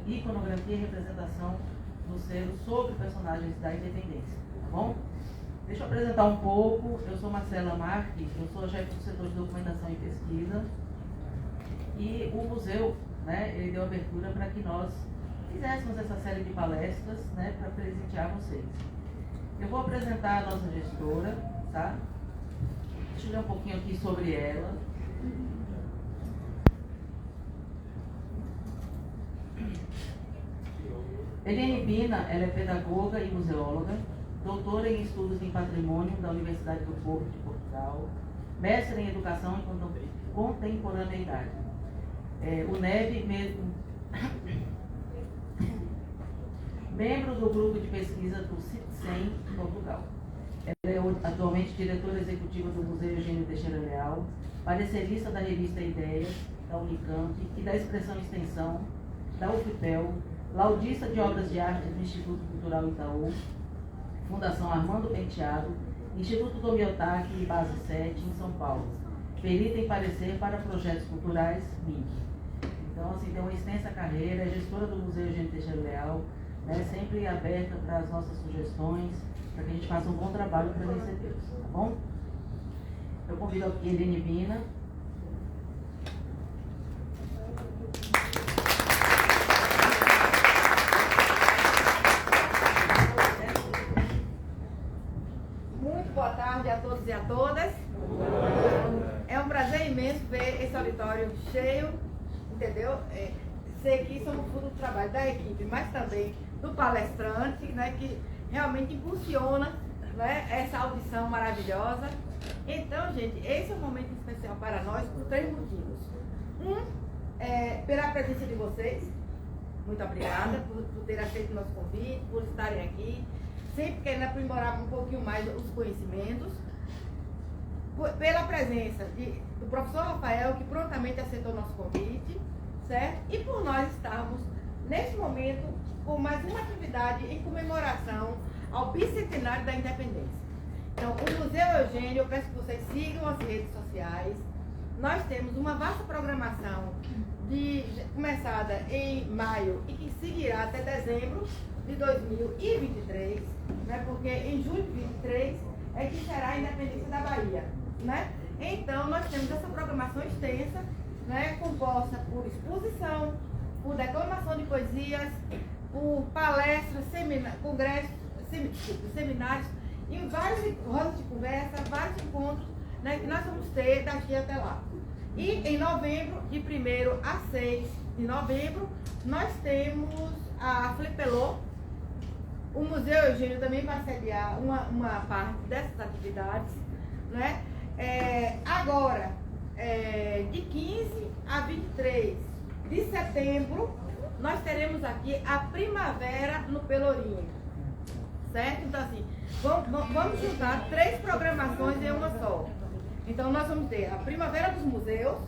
iconografia e representação no selo sobre personagens da independência, tá bom? Deixa eu apresentar um pouco. Eu sou Marcela Marques, eu sou chefe do setor de documentação e pesquisa. E o museu, né, ele deu abertura para que nós fizéssemos essa série de palestras, né, para presentear vocês. Eu vou apresentar a nossa gestora, tá? Deixa eu ler um pouquinho aqui sobre ela. Eliane Pina, ela é pedagoga e museóloga, doutora em estudos em patrimônio da Universidade do Porto de Portugal, mestre em educação e contemporaneidade. UNEB, membro do grupo de pesquisa do CITSEM em Portugal. Ela é atualmente diretora executiva do Museu Eugênio Teixeira Leal, parecerista da revista Ideias, da Unicamp e da Expressão Extensão, da UFPEL, laudista de obras de arte do Instituto Cultural Itaú, Fundação Armando Penteado, Instituto Tomiotaki e Base 7, em São Paulo. Perita em parecer para projetos culturais, MIC. Então, assim, tem uma extensa carreira, é gestora do Museu Eugênio Teixeira Leal, né, sempre aberta para as nossas sugestões, para que a gente faça um bom trabalho para recebê-los, tá bom? Eu convido aqui a Eliane Pina. Muito boa tarde a todos e a todas. É um prazer imenso ver esse auditório cheio, entendeu? Sei que isso é um fruto do trabalho da equipe, mas também do palestrante, né, que realmente impulsiona, né, essa audição maravilhosa. Então, gente, esse é um momento especial para nós por 3 motivos. Pela presença de vocês, muito obrigada por ter aceito o nosso convite, por estarem aqui, sempre querendo aprimorar um pouquinho mais os conhecimentos. Pela presença do professor Rafael, que prontamente aceitou o nosso convite, certo? E por nós estarmos, neste momento, com mais uma atividade em comemoração ao bicentenário da independência. Então, o Museu Eugênio, eu peço que vocês sigam as redes sociais. Nós temos uma vasta programação começada em maio e que seguirá até dezembro de 2023, né? Porque em julho de 2023 é que será a independência da Bahia, né? Então, nós temos essa programação extensa, né, composta por exposição, por declamação de poesias, por palestras, congressos, seminários e várias rodas de conversa, vários encontros, né, que nós vamos ter daqui até lá. E em novembro, de 1º a 6 de novembro, nós temos a Flipelô. O Museu Eugênio também vai sediar uma parte dessas atividades, né? Agora, de 15 a 23 de setembro, nós teremos aqui a Primavera no Pelourinho, certo? Então, assim, vamos juntar 3 programações em uma só. Então, nós vamos ter a Primavera dos Museus,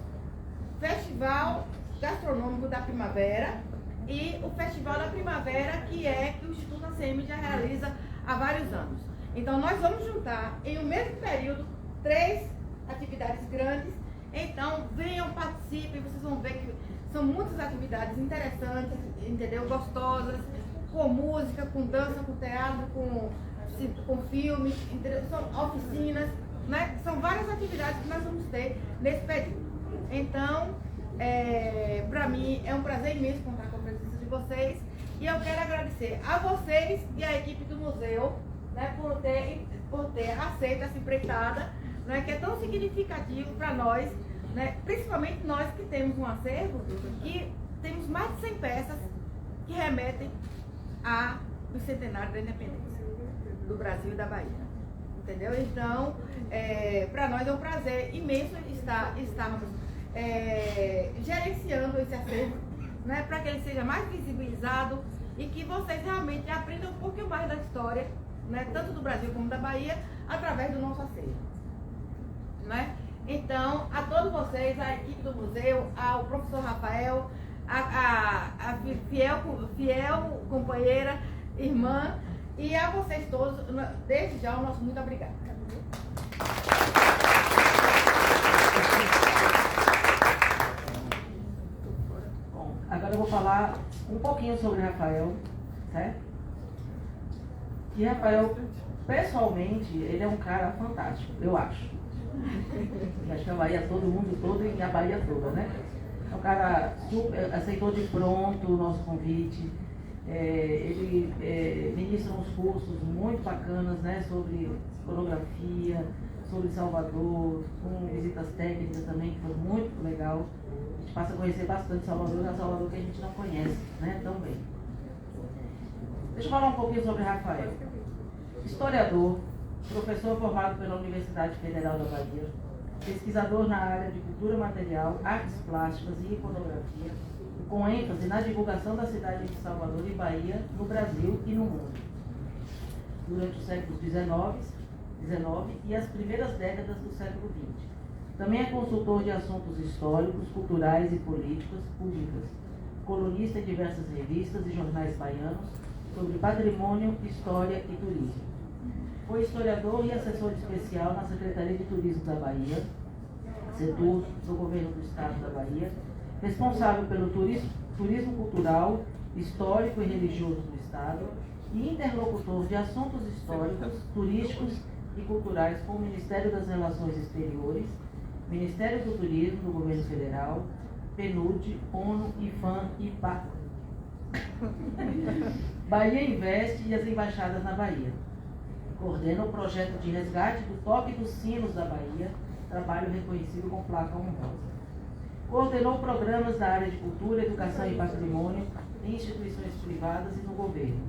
Festival Gastronômico da Primavera e o Festival da Primavera, que o Instituto ACM já realiza há vários anos. Então, nós vamos juntar em um mesmo período 3 atividades grandes. Então, venham, participem, vocês vão ver que são muitas atividades interessantes, entendeu? Gostosas, com música, com dança, com teatro, com filmes, entendeu? São oficinas, né? São várias atividades que nós vamos ter nesse período. Então, para mim, é um prazer imenso contar com a presença de vocês e eu quero agradecer a vocês e a equipe do museu, né, por ter aceito essa empreitada, né, que é tão significativo para nós, né, principalmente nós que temos um acervo, que temos mais de 100 peças que remetem ao bicentenário da independência do Brasil e da Bahia. Entendeu? Então, para nós é um prazer imenso estarmos gerenciando esse acervo, né, para que ele seja mais visibilizado e que vocês realmente aprendam um pouquinho mais da história, né, tanto do Brasil como da Bahia, através do nosso acervo. Né? Então, a todos vocês, a equipe do museu, ao professor Rafael, a fiel companheira, irmã, e a vocês todos, desde já, o nosso muito obrigado. Bom, Agora eu vou falar um pouquinho sobre Rafael, certo? E Rafael, pessoalmente, ele é um cara fantástico, eu acho. Eu acho que a Bahia, todo mundo todo e a Bahia toda, né? É um cara super, aceitou de pronto o nosso convite. Ele ministra uns cursos muito bacanas, né, sobre coreografia, sobre Salvador, com visitas técnicas também, que foi muito legal. A gente passa a conhecer bastante Salvador, é Salvador que a gente não conhece, né, tão bem. Deixa eu falar um pouquinho sobre Rafael. Historiador, professor formado pela Universidade Federal da Bahia, pesquisador na área de cultura material, artes plásticas e iconografia, com ênfase na divulgação da cidade de Salvador e Bahia no Brasil e no mundo, durante os séculos XIX e as primeiras décadas do século XX. Também é consultor de assuntos históricos, culturais e políticos públicas, colunista em diversas revistas e jornais baianos sobre patrimônio, história e turismo. Foi historiador e assessor especial na Secretaria de Turismo da Bahia, setor do Governo do Estado da Bahia, responsável pelo turismo cultural, histórico e religioso do Estado e interlocutor de assuntos históricos, turísticos e culturais com o Ministério das Relações Exteriores, Ministério do Turismo do Governo Federal, PNUD, ONU, IFAM e IPA, Bahia Invest e as embaixadas na Bahia. Coordena o projeto de resgate do Toque dos Sinos da Bahia, trabalho reconhecido com placa honrosa. Coordenou programas da área de cultura, educação e patrimônio em instituições privadas e no governo.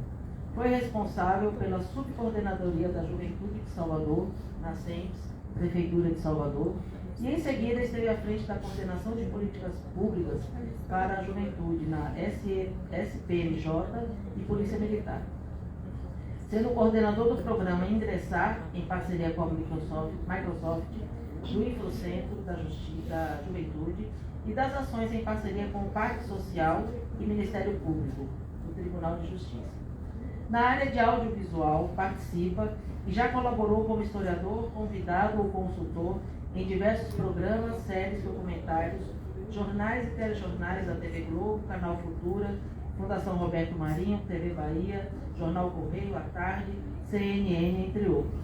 Foi responsável pela subcoordenadoria da Juventude de Salvador, na SEMS, Prefeitura de Salvador, e em seguida esteve à frente da coordenação de políticas públicas para a juventude na SPMJ e Polícia Militar. Sendo coordenador do programa Ingressar, em parceria com a Microsoft, do Infocentro da Juventude e das ações em parceria com o Parque Social e Ministério Público, do Tribunal de Justiça. Na área de audiovisual, participa e já colaborou como historiador, convidado ou consultor em diversos programas, séries, documentários, jornais e telejornais da TV Globo, Canal Futura, Fundação Roberto Marinho, TV Bahia, Jornal Correio, à Tarde, CNN, entre outros.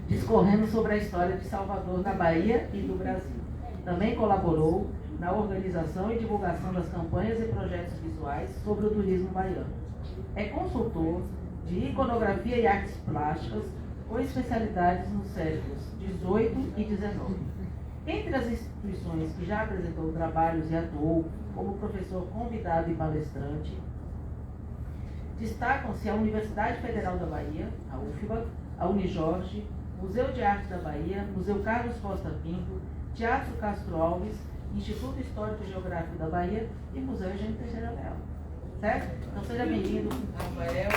Discorrendo sobre a história de Salvador, na Bahia e do Brasil. Também colaborou na organização e divulgação das campanhas e projetos visuais sobre o turismo baiano. É consultor de iconografia e artes plásticas, com especialidades nos séculos XVIII e XIX. Entre as instituições que já apresentou trabalhos e atuou como professor convidado e palestrante, destacam-se a Universidade Federal da Bahia, a UFBA, a Unijorge, Museu de Arte da Bahia, Museu Carlos Costa Pinto, Teatro Castro Alves, Instituto Histórico e Geográfico da Bahia e Museu Eugênio Teixeira Leal. Certo? Então seja bem-vindo, Rafael.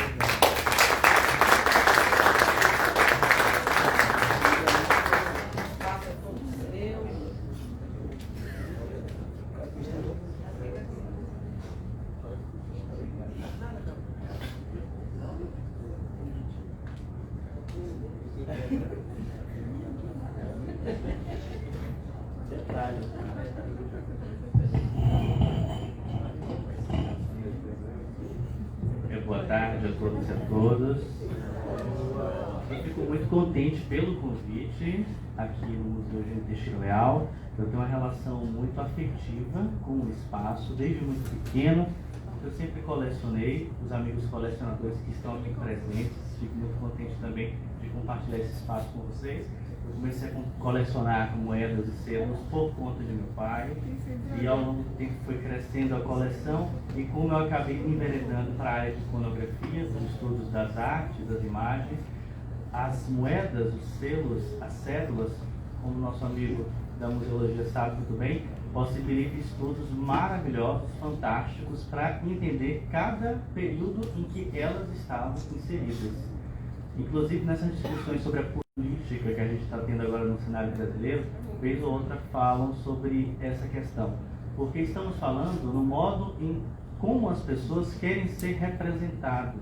Boa tarde a todos e a todas. Eu fico muito contente pelo convite aqui no Museu Eugênio Teixeira Leal. Eu tenho uma relação muito afetiva com o espaço, desde muito pequeno. Eu sempre colecionei, os amigos colecionadores que estão aqui presentes. Fico muito contente também de compartilhar esse espaço com vocês. Eu comecei a colecionar moedas e selos por conta de meu pai, e ao longo do tempo foi crescendo a coleção, e como eu acabei me enveredando para a área de iconografia, dos estudos das artes, das imagens, as moedas, os selos, as cédulas, como nosso amigo da museologia sabe muito bem, possibilita estudos maravilhosos, fantásticos, para entender cada período em que elas estavam inseridas. Inclusive nessas discussões sobre a política que a gente está tendo agora no cenário brasileiro, vez ou outra falam sobre essa questão. Porque estamos falando no modo em como as pessoas querem ser representados,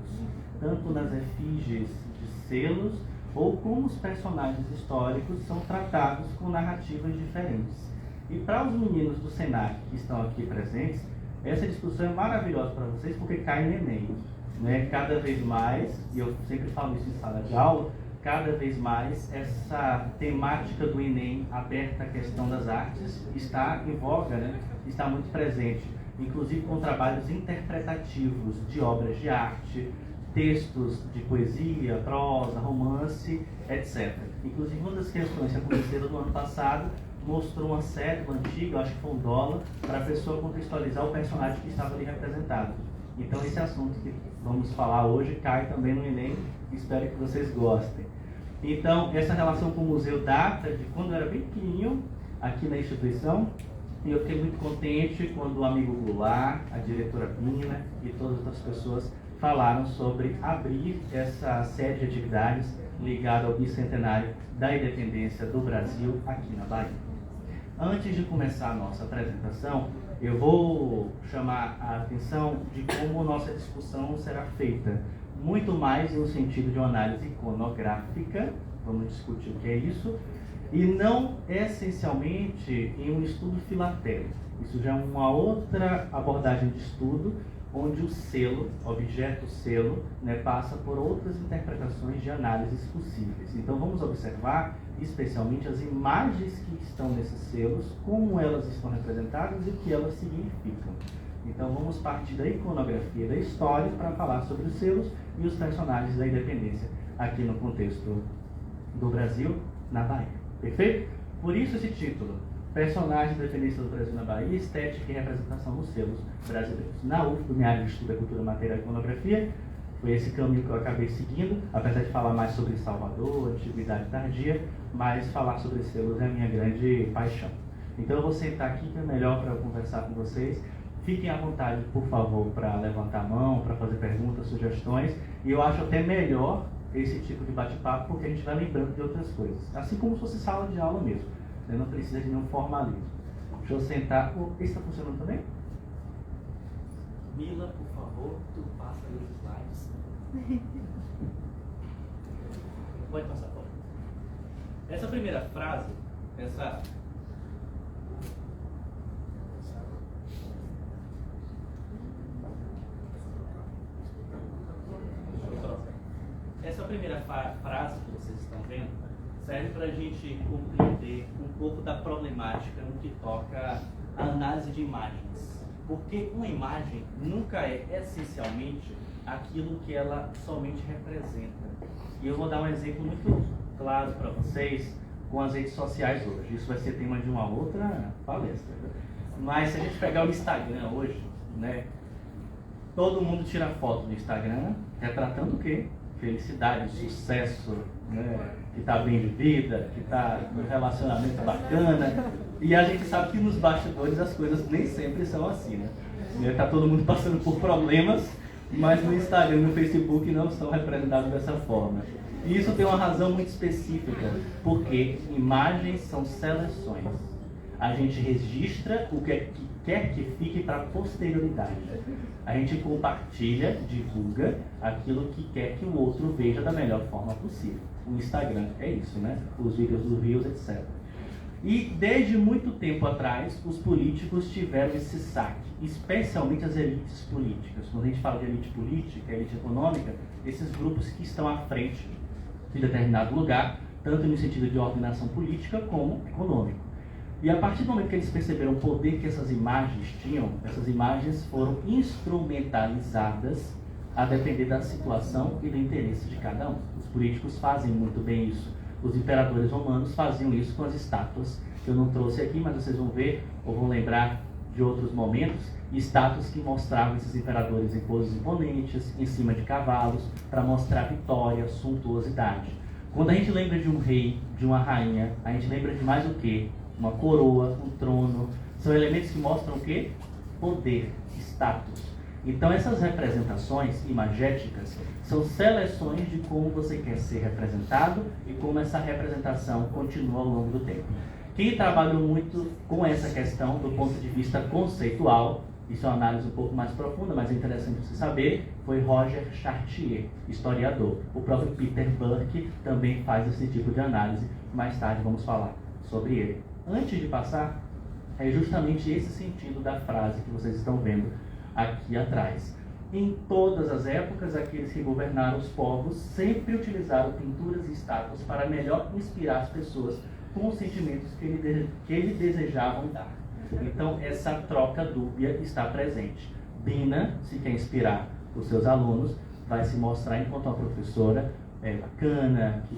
tanto nas efígies de selos, ou como os personagens históricos são tratados com narrativas diferentes. E para os meninos do Senac que estão aqui presentes, essa discussão é maravilhosa para vocês porque cai no Enem. Né? Cada vez mais, e eu sempre falo isso em sala de aula, cada vez mais essa temática do Enem aberta à questão das artes está em voga, né? Está muito presente, inclusive com trabalhos interpretativos de obras de arte, textos de poesia, prosa, romance, etc. Inclusive, uma das questões que aconteceram no ano passado mostrou uma série antiga, acho que foi um dólar, para a pessoa contextualizar o personagem que estava ali representado. Então, esse assunto que vamos falar hoje cai também no Enem, espero que vocês gostem. Então, essa relação com o museu data de quando eu era bem pequenininho aqui na instituição, e eu fiquei muito contente quando o amigo Goulart, a diretora Mina e todas as outras pessoas falaram sobre abrir essa série de atividades ligada ao bicentenário da independência do Brasil aqui na Bahia. Antes de começar a nossa apresentação, eu vou chamar a atenção de como nossa discussão será feita. Muito mais no sentido de uma análise iconográfica, vamos discutir o que é isso, e não essencialmente em um estudo filatélico. Isso já é uma outra abordagem de estudo, onde o selo, objeto selo, né, passa por outras interpretações de análises possíveis. Então vamos observar especialmente as imagens que estão nesses selos, como elas estão representadas e o que elas significam. Então vamos partir da iconografia da história para falar sobre os selos e os personagens da independência aqui no contexto do Brasil, na Bahia. Perfeito? Por isso esse título, Personagens da Independência do Brasil na Bahia, Estética e Representação nos Selos Brasileiros. Na UFBA, minha área de estudo é Cultura Material e Iconografia, foi esse caminho que eu acabei seguindo, apesar de falar mais sobre Salvador, Antiguidade Tardia, mas falar sobre selos é a minha grande paixão. Então eu vou sentar aqui, que é melhor para eu conversar com vocês. Fiquem à vontade, por favor, para levantar a mão, para fazer perguntas, sugestões. E eu acho até melhor esse tipo de bate-papo, porque a gente vai lembrando de outras coisas. Assim como se fosse sala de aula mesmo. Você não precisa de nenhum formalismo. Deixa eu sentar. Esse está funcionando também? Mila, por favor, tu passa aí os slides. Pode passar, pode. Essa primeira frase, essa primeira frase que vocês estão vendo serve para a gente compreender um pouco da problemática no que toca a análise de imagens. Porque uma imagem nunca é essencialmente aquilo que ela somente representa. E eu vou dar um exemplo muito claro para vocês com as redes sociais hoje. Isso vai ser tema de uma outra palestra. Mas se a gente pegar o Instagram hoje, né, todo mundo tira foto no Instagram retratando o quê? Felicidade, sucesso, né, que está bem de vida, que está num relacionamento bacana. E a gente sabe que nos bastidores as coisas nem sempre são assim, né? Está todo mundo passando por problemas, mas no Instagram e no Facebook não são representados dessa forma. E isso tem uma razão muito específica, porque imagens são seleções. A gente registra o que quer que fique para a posterioridade. A gente compartilha, divulga aquilo que quer que o outro veja da melhor forma possível. O Instagram é isso, né? Os vídeos do Reels, etc. E desde muito tempo atrás, os políticos tiveram esse saque, especialmente as elites políticas. Quando a gente fala de elite política, elite econômica, esses grupos que estão à frente de determinado lugar, tanto no sentido de ordenação política como econômico. E a partir do momento que eles perceberam o poder que essas imagens tinham, essas imagens foram instrumentalizadas a depender da situação e do interesse de cada um. Os políticos fazem muito bem isso. Os imperadores romanos faziam isso com as estátuas, que eu não trouxe aqui, mas vocês vão ver, ou vão lembrar de outros momentos, estátuas que mostravam esses imperadores em poses imponentes, em cima de cavalos, para mostrar vitória, suntuosidade. Quando a gente lembra de um rei, de uma rainha, a gente lembra de mais o quê? Uma coroa, um trono. São elementos que mostram o quê? Poder, status. Então essas representações imagéticas são seleções de como você quer ser representado e como essa representação continua ao longo do tempo. Quem trabalhou muito com essa questão do ponto de vista conceitual, isso é uma análise um pouco mais profunda, mas é interessante você saber, foi Roger Chartier, historiador. O próprio Peter Burke também faz esse tipo de análise, mais tarde vamos falar sobre ele. Antes de passar, é justamente esse sentido da frase que vocês estão vendo aqui atrás. Em todas as épocas, aqueles que governaram os povos sempre utilizaram pinturas e estátuas para melhor inspirar as pessoas com os sentimentos que ele desejavam dar. Então, essa troca dúbia está presente. Bina, se quer inspirar os seus alunos, vai se mostrar enquanto uma professora bacana, que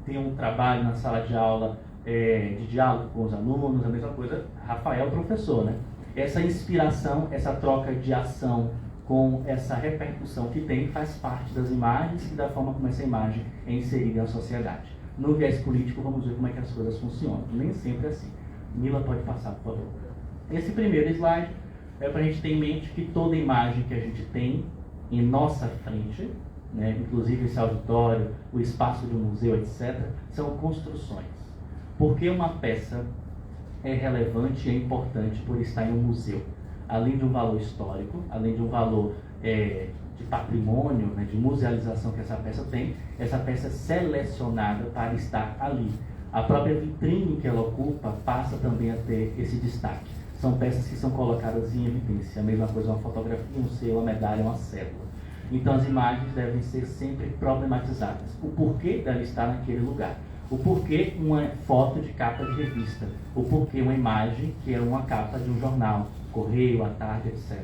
tem um trabalho na sala de aula de diálogo com os alunos, a mesma coisa, Rafael, professor, né? Essa inspiração, essa troca de ação com essa repercussão que tem, faz parte das imagens e da forma como essa imagem é inserida na sociedade. No viés político, vamos ver como é que as coisas funcionam. Nem sempre é assim. Mila, pode passar, por favor. Esse primeiro slide é para a gente ter em mente que toda imagem que a gente tem em nossa frente, né, inclusive esse auditório, o espaço de um museu, etc., são construções. Porque uma peça é relevante e é importante por estar em um museu. Além de um valor histórico, além de um valor de patrimônio, né, de musealização que essa peça tem, essa peça é selecionada para estar ali. A própria vitrine que ela ocupa passa também a ter esse destaque. São peças que são colocadas em evidência. A mesma coisa uma fotografia, um selo, uma medalha, uma cédula. Então as imagens devem ser sempre problematizadas. O porquê dela estar naquele lugar. O porquê uma foto de capa de revista. O porquê uma imagem que é uma capa de um jornal, Correio, à Tarde, etc.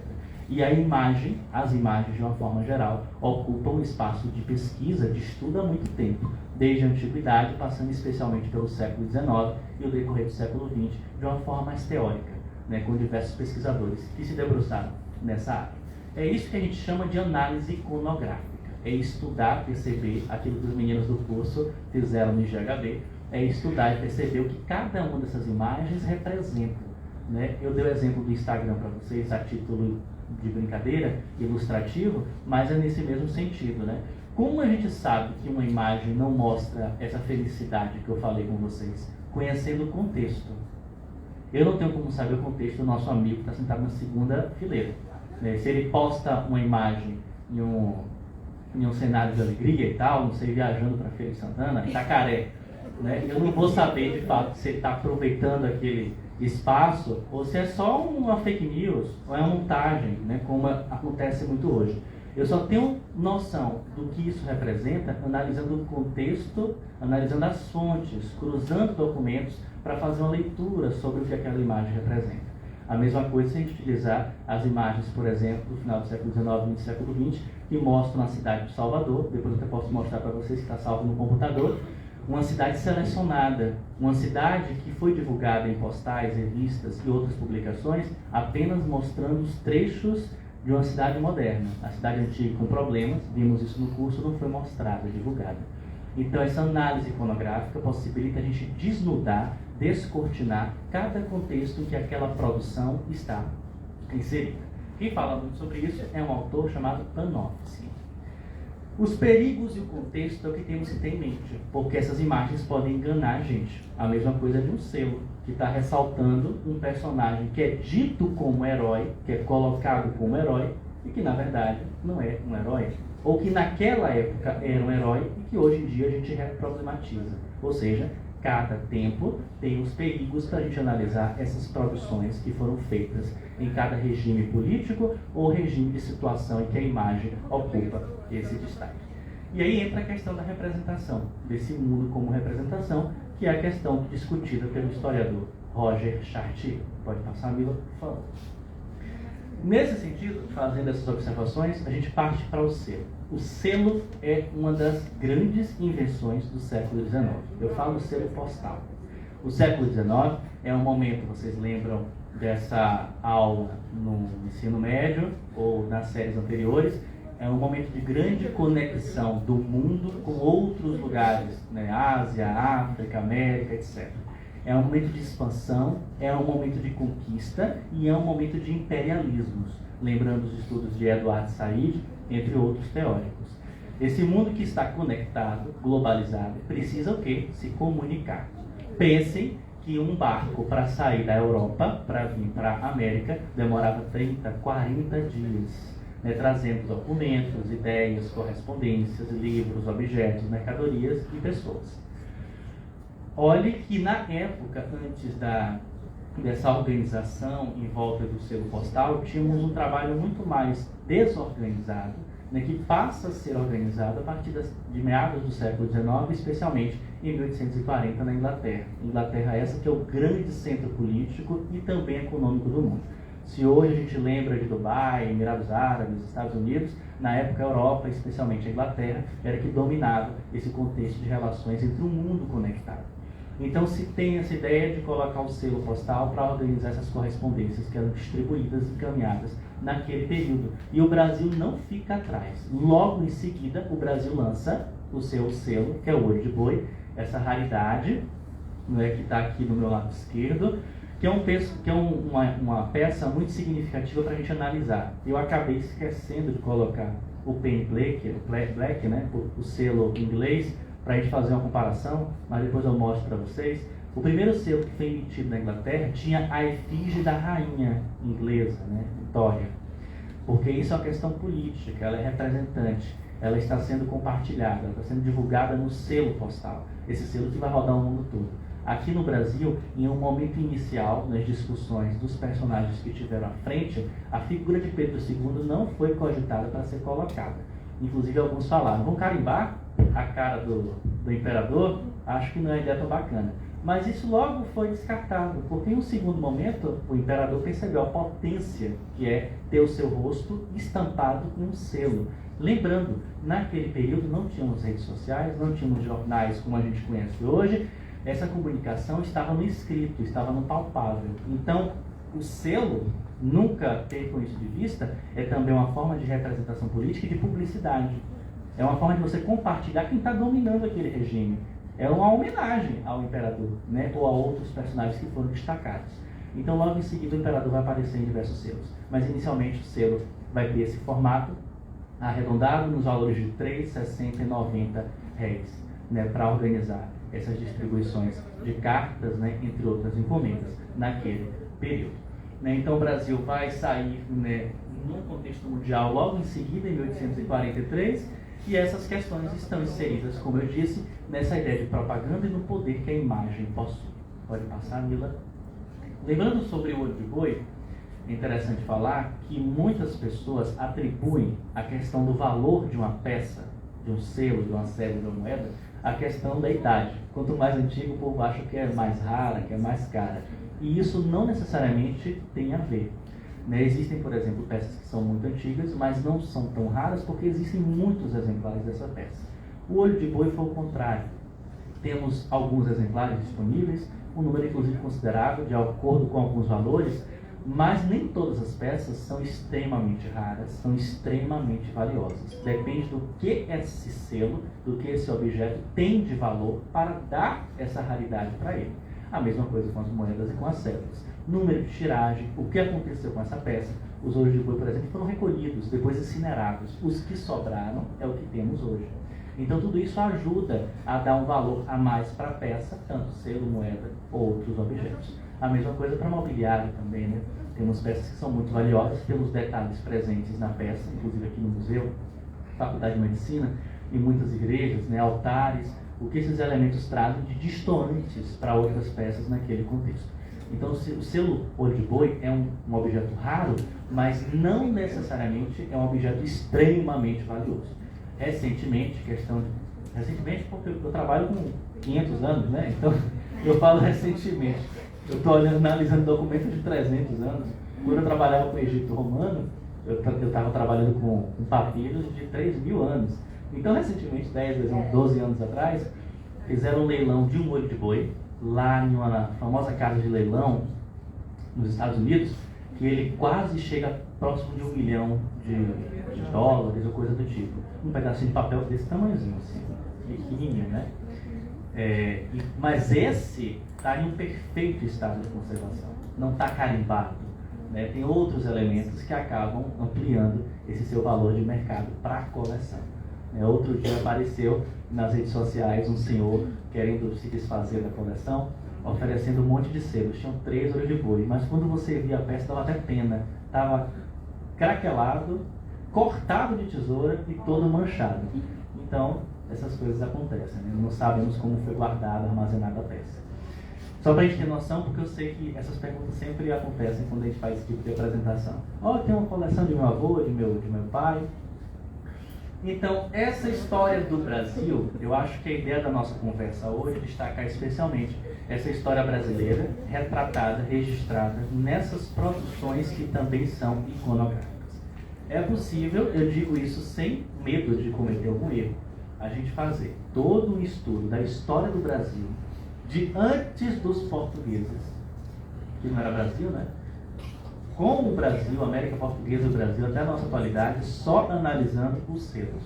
E a imagem, as imagens de uma forma geral, ocupam um espaço de pesquisa, de estudo há muito tempo, desde a antiguidade, passando especialmente pelo século XIX e o decorrer do século XX, de uma forma mais teórica, né, com diversos pesquisadores que se debruçaram nessa área. É isso que a gente chama de análise iconográfica, é estudar, perceber aquilo que os meninos do curso fizeram no IGHB, é estudar e perceber o que cada uma dessas imagens representa. Né? Eu dei o exemplo do Instagram para vocês a título de brincadeira, ilustrativo, mas é nesse mesmo sentido, né? Como a gente sabe que uma imagem não mostra essa felicidade que eu falei com vocês? Conhecendo o contexto. Eu não tenho como saber o contexto do nosso amigo que está sentado na segunda fileira, né? Se ele posta uma imagem em um cenário de alegria e tal, não sei, viajando para Feira de Santana, Itacaré, né? Eu não vou saber de fato se ele está aproveitando aquele espaço ou se é só uma fake news ou é uma montagem, né, como acontece muito hoje. Eu só tenho noção do que isso representa analisando o contexto, analisando as fontes, cruzando documentos para fazer uma leitura sobre o que aquela imagem representa. A mesma coisa se a gente utilizar as imagens, por exemplo, do final do século XIX e do século XX, que mostram a cidade de Salvador. Depois eu até posso mostrar para vocês que está salvo no computador. Uma cidade selecionada, uma cidade que foi divulgada em postais, revistas e outras publicações, apenas mostrando os trechos de uma cidade moderna. A cidade antiga com problemas, vimos isso no curso, não foi mostrada, divulgada. Então essa análise iconográfica possibilita a gente desnudar, descortinar cada contexto em que aquela produção está inserida. Quem fala muito sobre isso é um autor chamado Panofsky. Os perigos e o contexto é o que temos que ter em mente, porque essas imagens podem enganar a gente. A mesma coisa de um selo, que está ressaltando um personagem que é dito como herói, que é colocado como herói, e que na verdade não é um herói. Ou que naquela época era um herói e que hoje em dia a gente reproblematiza. Ou seja, cada tempo tem os perigos para a gente analisar essas produções que foram feitas em cada regime político ou regime de situação em que a imagem ocupa esse destaque. E aí entra a questão da representação, desse mundo como representação, que é a questão discutida pelo historiador Roger Chartier. Pode passar, Mila, por favor. Nesse sentido, fazendo essas observações, a gente parte para o selo. O selo é uma das grandes invenções do século XIX. Eu falo selo postal. O século XIX é um momento, vocês lembram dessa aula no ensino médio ou nas séries anteriores, é um momento de grande conexão do mundo com outros lugares, né? Ásia, África, América, etc. É um momento de expansão, é um momento de conquista e é um momento de imperialismos, lembrando os estudos de Edward Said, entre outros teóricos. Esse mundo que está conectado, globalizado, precisa o quê? Se comunicar. Pensem que um barco para sair da Europa, para vir para a América, demorava 30, 40 dias, né, trazendo documentos, ideias, correspondências, livros, objetos, mercadorias e pessoas. Olhe que na época, antes da dessa organização em volta do selo postal, tínhamos um trabalho muito mais desorganizado, né, que passa a ser organizado a partir de meados do século XIX, especialmente em 1840 na Inglaterra. Inglaterra essa que é o grande centro político e também econômico do mundo. Se hoje a gente lembra de Dubai, Emirados Árabes, Estados Unidos, na época a Europa, especialmente a Inglaterra, era que dominava esse contexto de relações entre o mundo conectado. Então se tem essa ideia de colocar o selo postal para organizar essas correspondências que eram distribuídas e encaminhadas naquele período. E o Brasil não fica atrás. Logo em seguida, o Brasil lança o seu selo, que é o olho de boi, essa raridade, né, que está aqui no meu lado esquerdo, que é uma peça muito significativa para a gente analisar. Eu acabei esquecendo de colocar o Penny Black, né, o selo inglês, para a gente fazer uma comparação, mas depois eu mostro para vocês. O primeiro selo que foi emitido na Inglaterra tinha a efígie da rainha inglesa, né, Vitória, porque isso é uma questão política, ela é representante, ela está sendo compartilhada, ela está sendo divulgada no selo postal, esse selo que vai rodar o mundo todo. Aqui no Brasil, em um momento inicial, nas discussões dos personagens que tiveram à frente, a figura de Pedro II não foi cogitada para ser colocada. Inclusive, alguns falaram, vão carimbar a cara do imperador? Acho que não é ideia tão bacana. Mas isso logo foi descartado, porque em um segundo momento, o imperador percebeu a potência que é ter o seu rosto estampado com um selo. Lembrando, naquele período não tínhamos redes sociais, não tínhamos jornais como a gente conhece hoje, essa comunicação estava no escrito, estava no palpável. Então, o selo, nunca percam isso de vista, é também uma forma de representação política e de publicidade. É uma forma de você compartilhar quem está dominando aquele regime. É uma homenagem ao imperador, né, ou a outros personagens que foram destacados. Então, logo em seguida, o imperador vai aparecer em diversos selos. Mas, inicialmente, o selo vai ter esse formato arredondado nos valores de 3, 60 e 90 réis, né, para organizar essas distribuições de cartas, né, entre outras encomendas, naquele período. Né, então, o Brasil vai sair, né, num contexto mundial logo em seguida, em 1843, e essas questões estão inseridas, como eu disse, nessa ideia de propaganda e no poder que a imagem possui. Pode passar, Mila. Lembrando sobre o olho de boi, é interessante falar que muitas pessoas atribuem a questão do valor de uma peça, de um selo, de uma cédula, de uma moeda, a questão da idade. Quanto mais antigo, o povo acha que é mais rara, que é mais cara. E isso não necessariamente tem a ver. Né? Existem, por exemplo, peças que são muito antigas, mas não são tão raras porque existem muitos exemplares dessa peça. O olho de boi foi o contrário. Temos alguns exemplares disponíveis, um número inclusive considerável, de acordo com alguns valores, mas nem todas as peças são extremamente raras, são extremamente valiosas. Depende do que esse selo, do que esse objeto tem de valor para dar essa raridade para ele. A mesma coisa com as moedas e com as cédulas. Número de tiragem, o que aconteceu com essa peça. Os olhos de boi, por exemplo, foram recolhidos, depois incinerados. Os que sobraram é o que temos hoje. Então tudo isso ajuda a dar um valor a mais para a peça, tanto selo, moeda ou outros objetos. A mesma coisa para mobiliário também, né? Temos peças que são muito valiosas, temos detalhes presentes na peça, inclusive aqui no museu, Faculdade de Medicina, em muitas igrejas, né? Altares, o que esses elementos trazem de distantes para outras peças naquele contexto. Então o selo olho de boi é um objeto raro, mas não necessariamente é um objeto extremamente valioso. Recentemente porque eu trabalho com 500 anos, né? Então eu falo recentemente. Eu estou analisando documentos de 300 anos. Quando eu trabalhava com o Egito Romano, eu estava trabalhando com papiros de 3.000 anos. Então, recentemente, 12 anos atrás, fizeram um leilão de um olho de boi, lá em uma famosa casa de leilão nos Estados Unidos, que ele quase chega próximo de $1 milhão de dólares ou coisa do tipo. Um pedacinho de papel desse tamanhozinho, assim, pequenininho, né? Mas esse está em um perfeito estado de conservação, não está carimbado, né? Tem outros elementos que acabam ampliando esse seu valor de mercado para a coleção. Outro dia apareceu nas redes sociais um senhor querendo se desfazer da coleção, oferecendo um monte de selos. Tinham 3 olhos de boi, mas quando você via a peça dava até pena. Estava craquelado, cortado de tesoura e todo manchado. Então, essas coisas acontecem, né? Não sabemos como foi guardada, armazenada a peça. Só para a gente ter noção, porque eu sei que essas perguntas sempre acontecem quando a gente faz esse tipo de apresentação. Tem uma coleção de meu avô, de meu pai. Então, essa história do Brasil, eu acho que a ideia da nossa conversa hoje é destacar especialmente essa história brasileira, retratada, registrada nessas produções que também são iconográficas. É possível, eu digo isso sem medo de cometer algum erro, a gente fazer todo um estudo da história do Brasil, de antes dos portugueses, que não era Brasil, né? Com o Brasil, a América Portuguesa e o Brasil, até a nossa atualidade, só analisando os selos.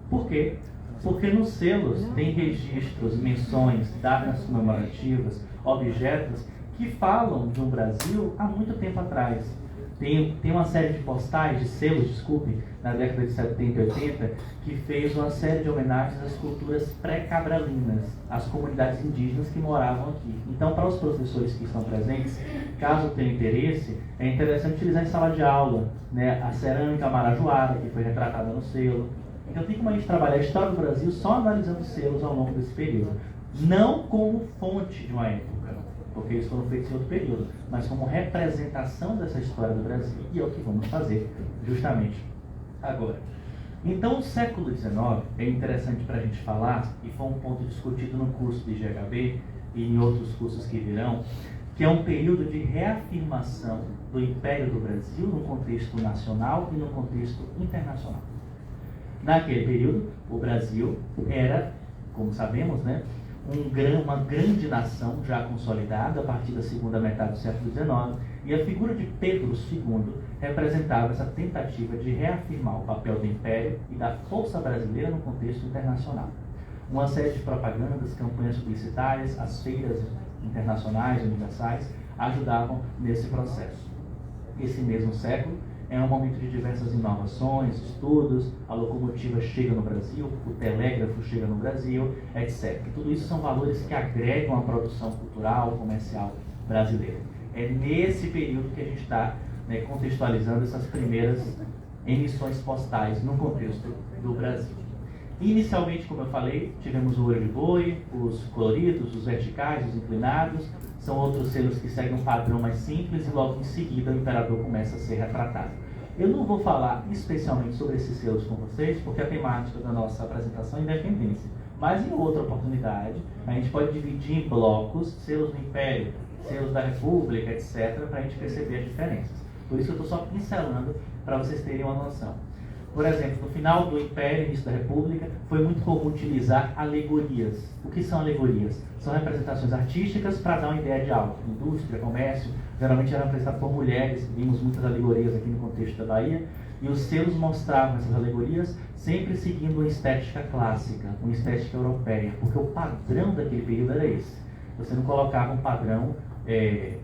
Por quê? Porque nos selos tem registros, menções, datas comemorativas, objetos que falam de um Brasil há muito tempo atrás. Tem uma série de postais, de selos, desculpe, na década de 70 e 80, que fez uma série de homenagens às culturas pré-cabralinas, às comunidades indígenas que moravam aqui. Então, para os professores que estão presentes, caso tenham interesse, é interessante utilizar em sala de aula, né, a cerâmica marajoara, que foi retratada no selo. Então, tem como a gente trabalhar a história do Brasil só analisando selos ao longo desse período. Não como fonte de uma época, porque eles foram feitos em outro período, mas como representação dessa história do Brasil. E é o que vamos fazer justamente agora. Então, o século XIX é interessante para a gente falar, e foi um ponto discutido no curso de GHB e em outros cursos que virão, que é um período de reafirmação do Império do Brasil no contexto nacional e no contexto internacional. Naquele período, o Brasil era, como sabemos, né, uma grande nação já consolidada a partir da segunda metade do século XIX, e a figura de Pedro II representava essa tentativa de reafirmar o papel do Império e da força brasileira no contexto internacional. Uma série de propagandas, campanhas publicitárias, as feiras internacionais, universais, ajudavam nesse processo. Esse mesmo século é um momento de diversas inovações, estudos, a locomotiva chega no Brasil, o telégrafo chega no Brasil, etc. E tudo isso são valores que agregam à produção cultural, comercial brasileira. É nesse período que a gente está, né, contextualizando essas primeiras emissões postais no contexto do Brasil. Inicialmente, como eu falei, tivemos o olho de boi, os coloridos, os verticais, os inclinados. São outros selos que seguem um padrão mais simples e logo em seguida o imperador começa a ser retratado. Eu não vou falar especialmente sobre esses selos com vocês, porque a temática da nossa apresentação é independência. Mas em outra oportunidade, a gente pode dividir em blocos, selos do Império, selos da República, etc., para a gente perceber as diferenças. Por isso eu estou só pincelando para vocês terem uma noção. Por exemplo, no final do Império, início da República, foi muito comum utilizar alegorias. O que são alegorias? São representações artísticas para dar uma ideia de algo. Indústria, comércio, geralmente eram representadas por mulheres. Vimos muitas alegorias aqui no contexto da Bahia. E os selos mostravam essas alegorias sempre seguindo uma estética clássica, uma estética europeia. Porque o padrão daquele período era esse. Você não colocava um padrão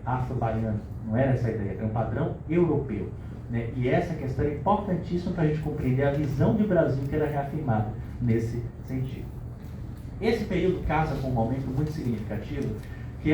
afro-baiano. Não era essa a ideia. Era um padrão europeu. Né? E essa questão é importantíssima para a gente compreender a visão de Brasil que era reafirmada nesse sentido. Esse período casa com um momento muito significativo, que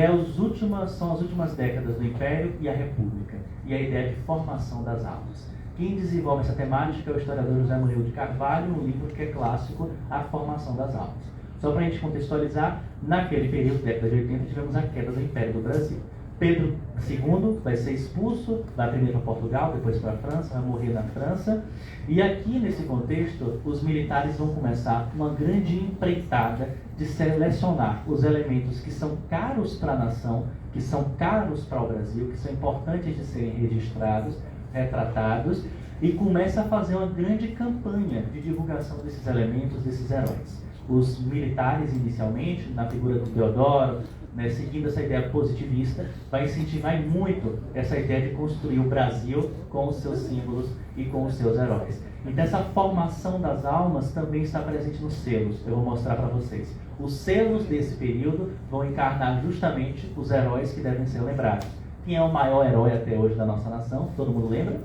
são as últimas décadas do Império e a República, e a ideia de formação das almas. Quem desenvolve essa temática é o historiador José Murilo de Carvalho, um livro que é clássico, A Formação das Almas. Só para a gente contextualizar, naquele período, década de 80, tivemos a queda do Império do Brasil. Pedro II vai ser expulso, vai primeiro para Portugal, depois para a França, vai morrer na França. E aqui, nesse contexto, os militares vão começar uma grande empreitada de selecionar os elementos que são caros para a nação, que são caros para o Brasil, que são importantes de serem registrados, retratados, e começa a fazer uma grande campanha de divulgação desses elementos, desses heróis. Os militares, inicialmente, na figura do Deodoro, né, seguindo essa ideia positivista, vai incentivar muito essa ideia de construir o Brasil com os seus símbolos e com os seus heróis. Então essa formação das almas também está presente nos selos. Eu vou mostrar para vocês. Os selos desse período vão encarnar justamente os heróis que devem ser lembrados. Quem é o maior herói até hoje da nossa nação? Todo mundo lembra?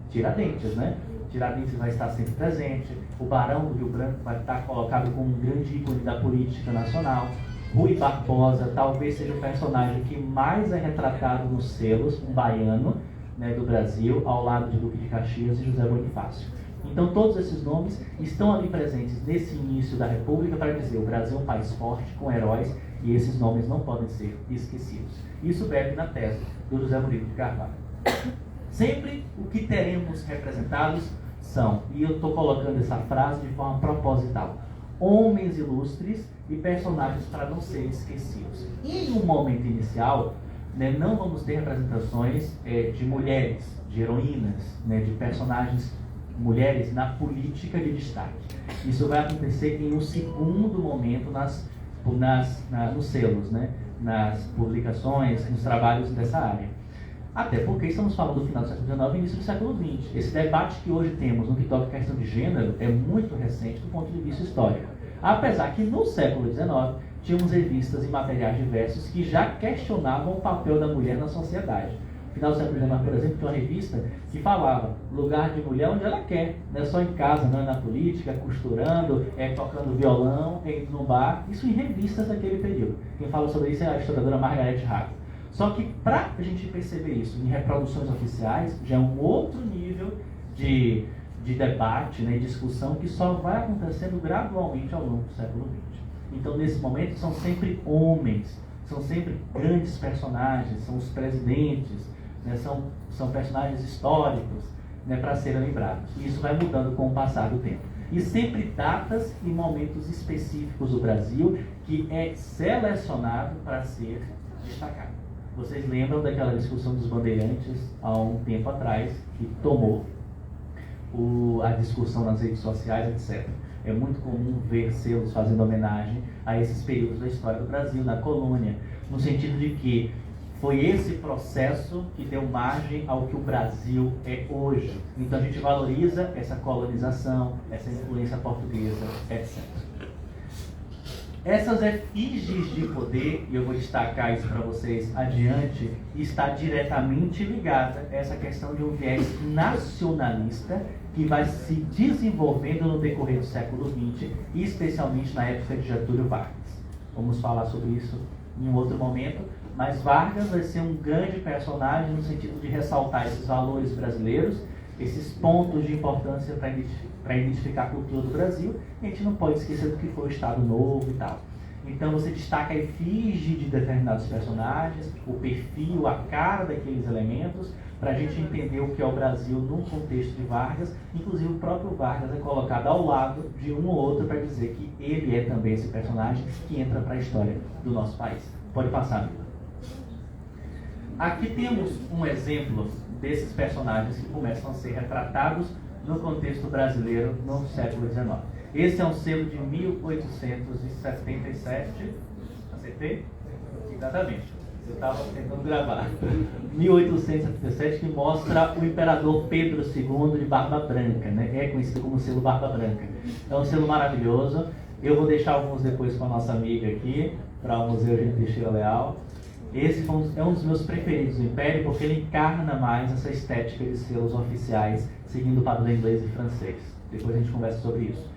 Tiradentes, né? Tiradentes vai estar sempre presente. O Barão do Rio Branco vai estar colocado como um grande ícone da política nacional. Rui Barbosa talvez seja o personagem que mais é retratado nos selos, um baiano, né, do Brasil, ao lado de Duque de Caxias e José Bonifácio. Então todos esses nomes estão ali presentes nesse início da República para dizer o Brasil é um país forte, com heróis, E esses nomes não podem ser esquecidos. Isso bebe na tese do José Murilo de Carvalho. Sempre o que teremos representados são, e eu estou colocando essa frase de forma proposital, homens ilustres e personagens para não serem esquecidos. Em um momento inicial, né, não vamos ter representações de mulheres, de heroínas, né, de personagens mulheres na política de destaque. Isso vai acontecer em um segundo momento nos selos, né, nas publicações, nos trabalhos dessa área. Até porque estamos falando do final do século XIX e início do século XX. Esse debate que hoje temos no que toca a questão de gênero é muito recente do ponto de vista histórico. Apesar que no século XIX tínhamos revistas e materiais diversos que já questionavam o papel da mulher na sociedade. No final do século XIX, por exemplo, tinha uma revista que falava lugar de mulher onde ela quer, não é só em casa, não é na política, costurando, tocando violão, indo no bar. Isso em revistas daquele período. Quem fala sobre isso é a historiadora Margaret Hack. Só que para a gente perceber isso em reproduções oficiais, já é um outro nível de debate, né, discussão que só vai acontecendo gradualmente ao longo do século XX. Então, nesse momento, são sempre homens, são sempre grandes personagens, são os presidentes, né, são personagens históricos, né, para serem lembrados. E isso vai mudando com o passar do tempo. E sempre datas e momentos específicos do Brasil que é selecionado para ser destacado. Vocês lembram daquela discussão dos bandeirantes há um tempo atrás, que tomou a discussão nas redes sociais, etc. É muito comum ver selos fazendo homenagem a esses períodos da história do Brasil, na colônia, no sentido de que foi esse processo que deu margem ao que o Brasil é hoje. Então a gente valoriza essa colonização, essa influência portuguesa, etc. Essas efígies de poder, e eu vou destacar isso para vocês adiante, está diretamente ligada a essa questão de um viés nacionalista que vai se desenvolvendo no decorrer do século XX, e especialmente na época de Getúlio Vargas. Vamos falar sobre isso em um outro momento, mas Vargas vai ser um grande personagem no sentido de ressaltar esses valores brasileiros, esses pontos de importância para identificar a cultura do Brasil. E a gente não pode esquecer do que foi o Estado Novo e tal. Então você destaca a efígie de determinados personagens, o perfil, a cara daqueles elementos, para a gente entender o que é o Brasil num contexto de Vargas. Inclusive o próprio Vargas é colocado ao lado de um ou outro para dizer que ele é também esse personagem que entra para a história do nosso país. Pode passar, Mila. Aqui temos um exemplo desses personagens que começam a ser retratados no contexto brasileiro no século XIX. Esse é um selo de 1877. Acertei? Exatamente. Eu estava tentando gravar. 1877, que mostra o imperador Pedro II de Barba Branca, né? É conhecido como selo Barba Branca. É um selo maravilhoso. Eu vou deixar alguns depois com a nossa amiga aqui, para o Museu Eugênio Teixeira Leal. Esse é um dos meus preferidos do Império, porque ele encarna mais essa estética de selos oficiais, seguindo o padrão inglês e francês. Depois a gente conversa sobre isso.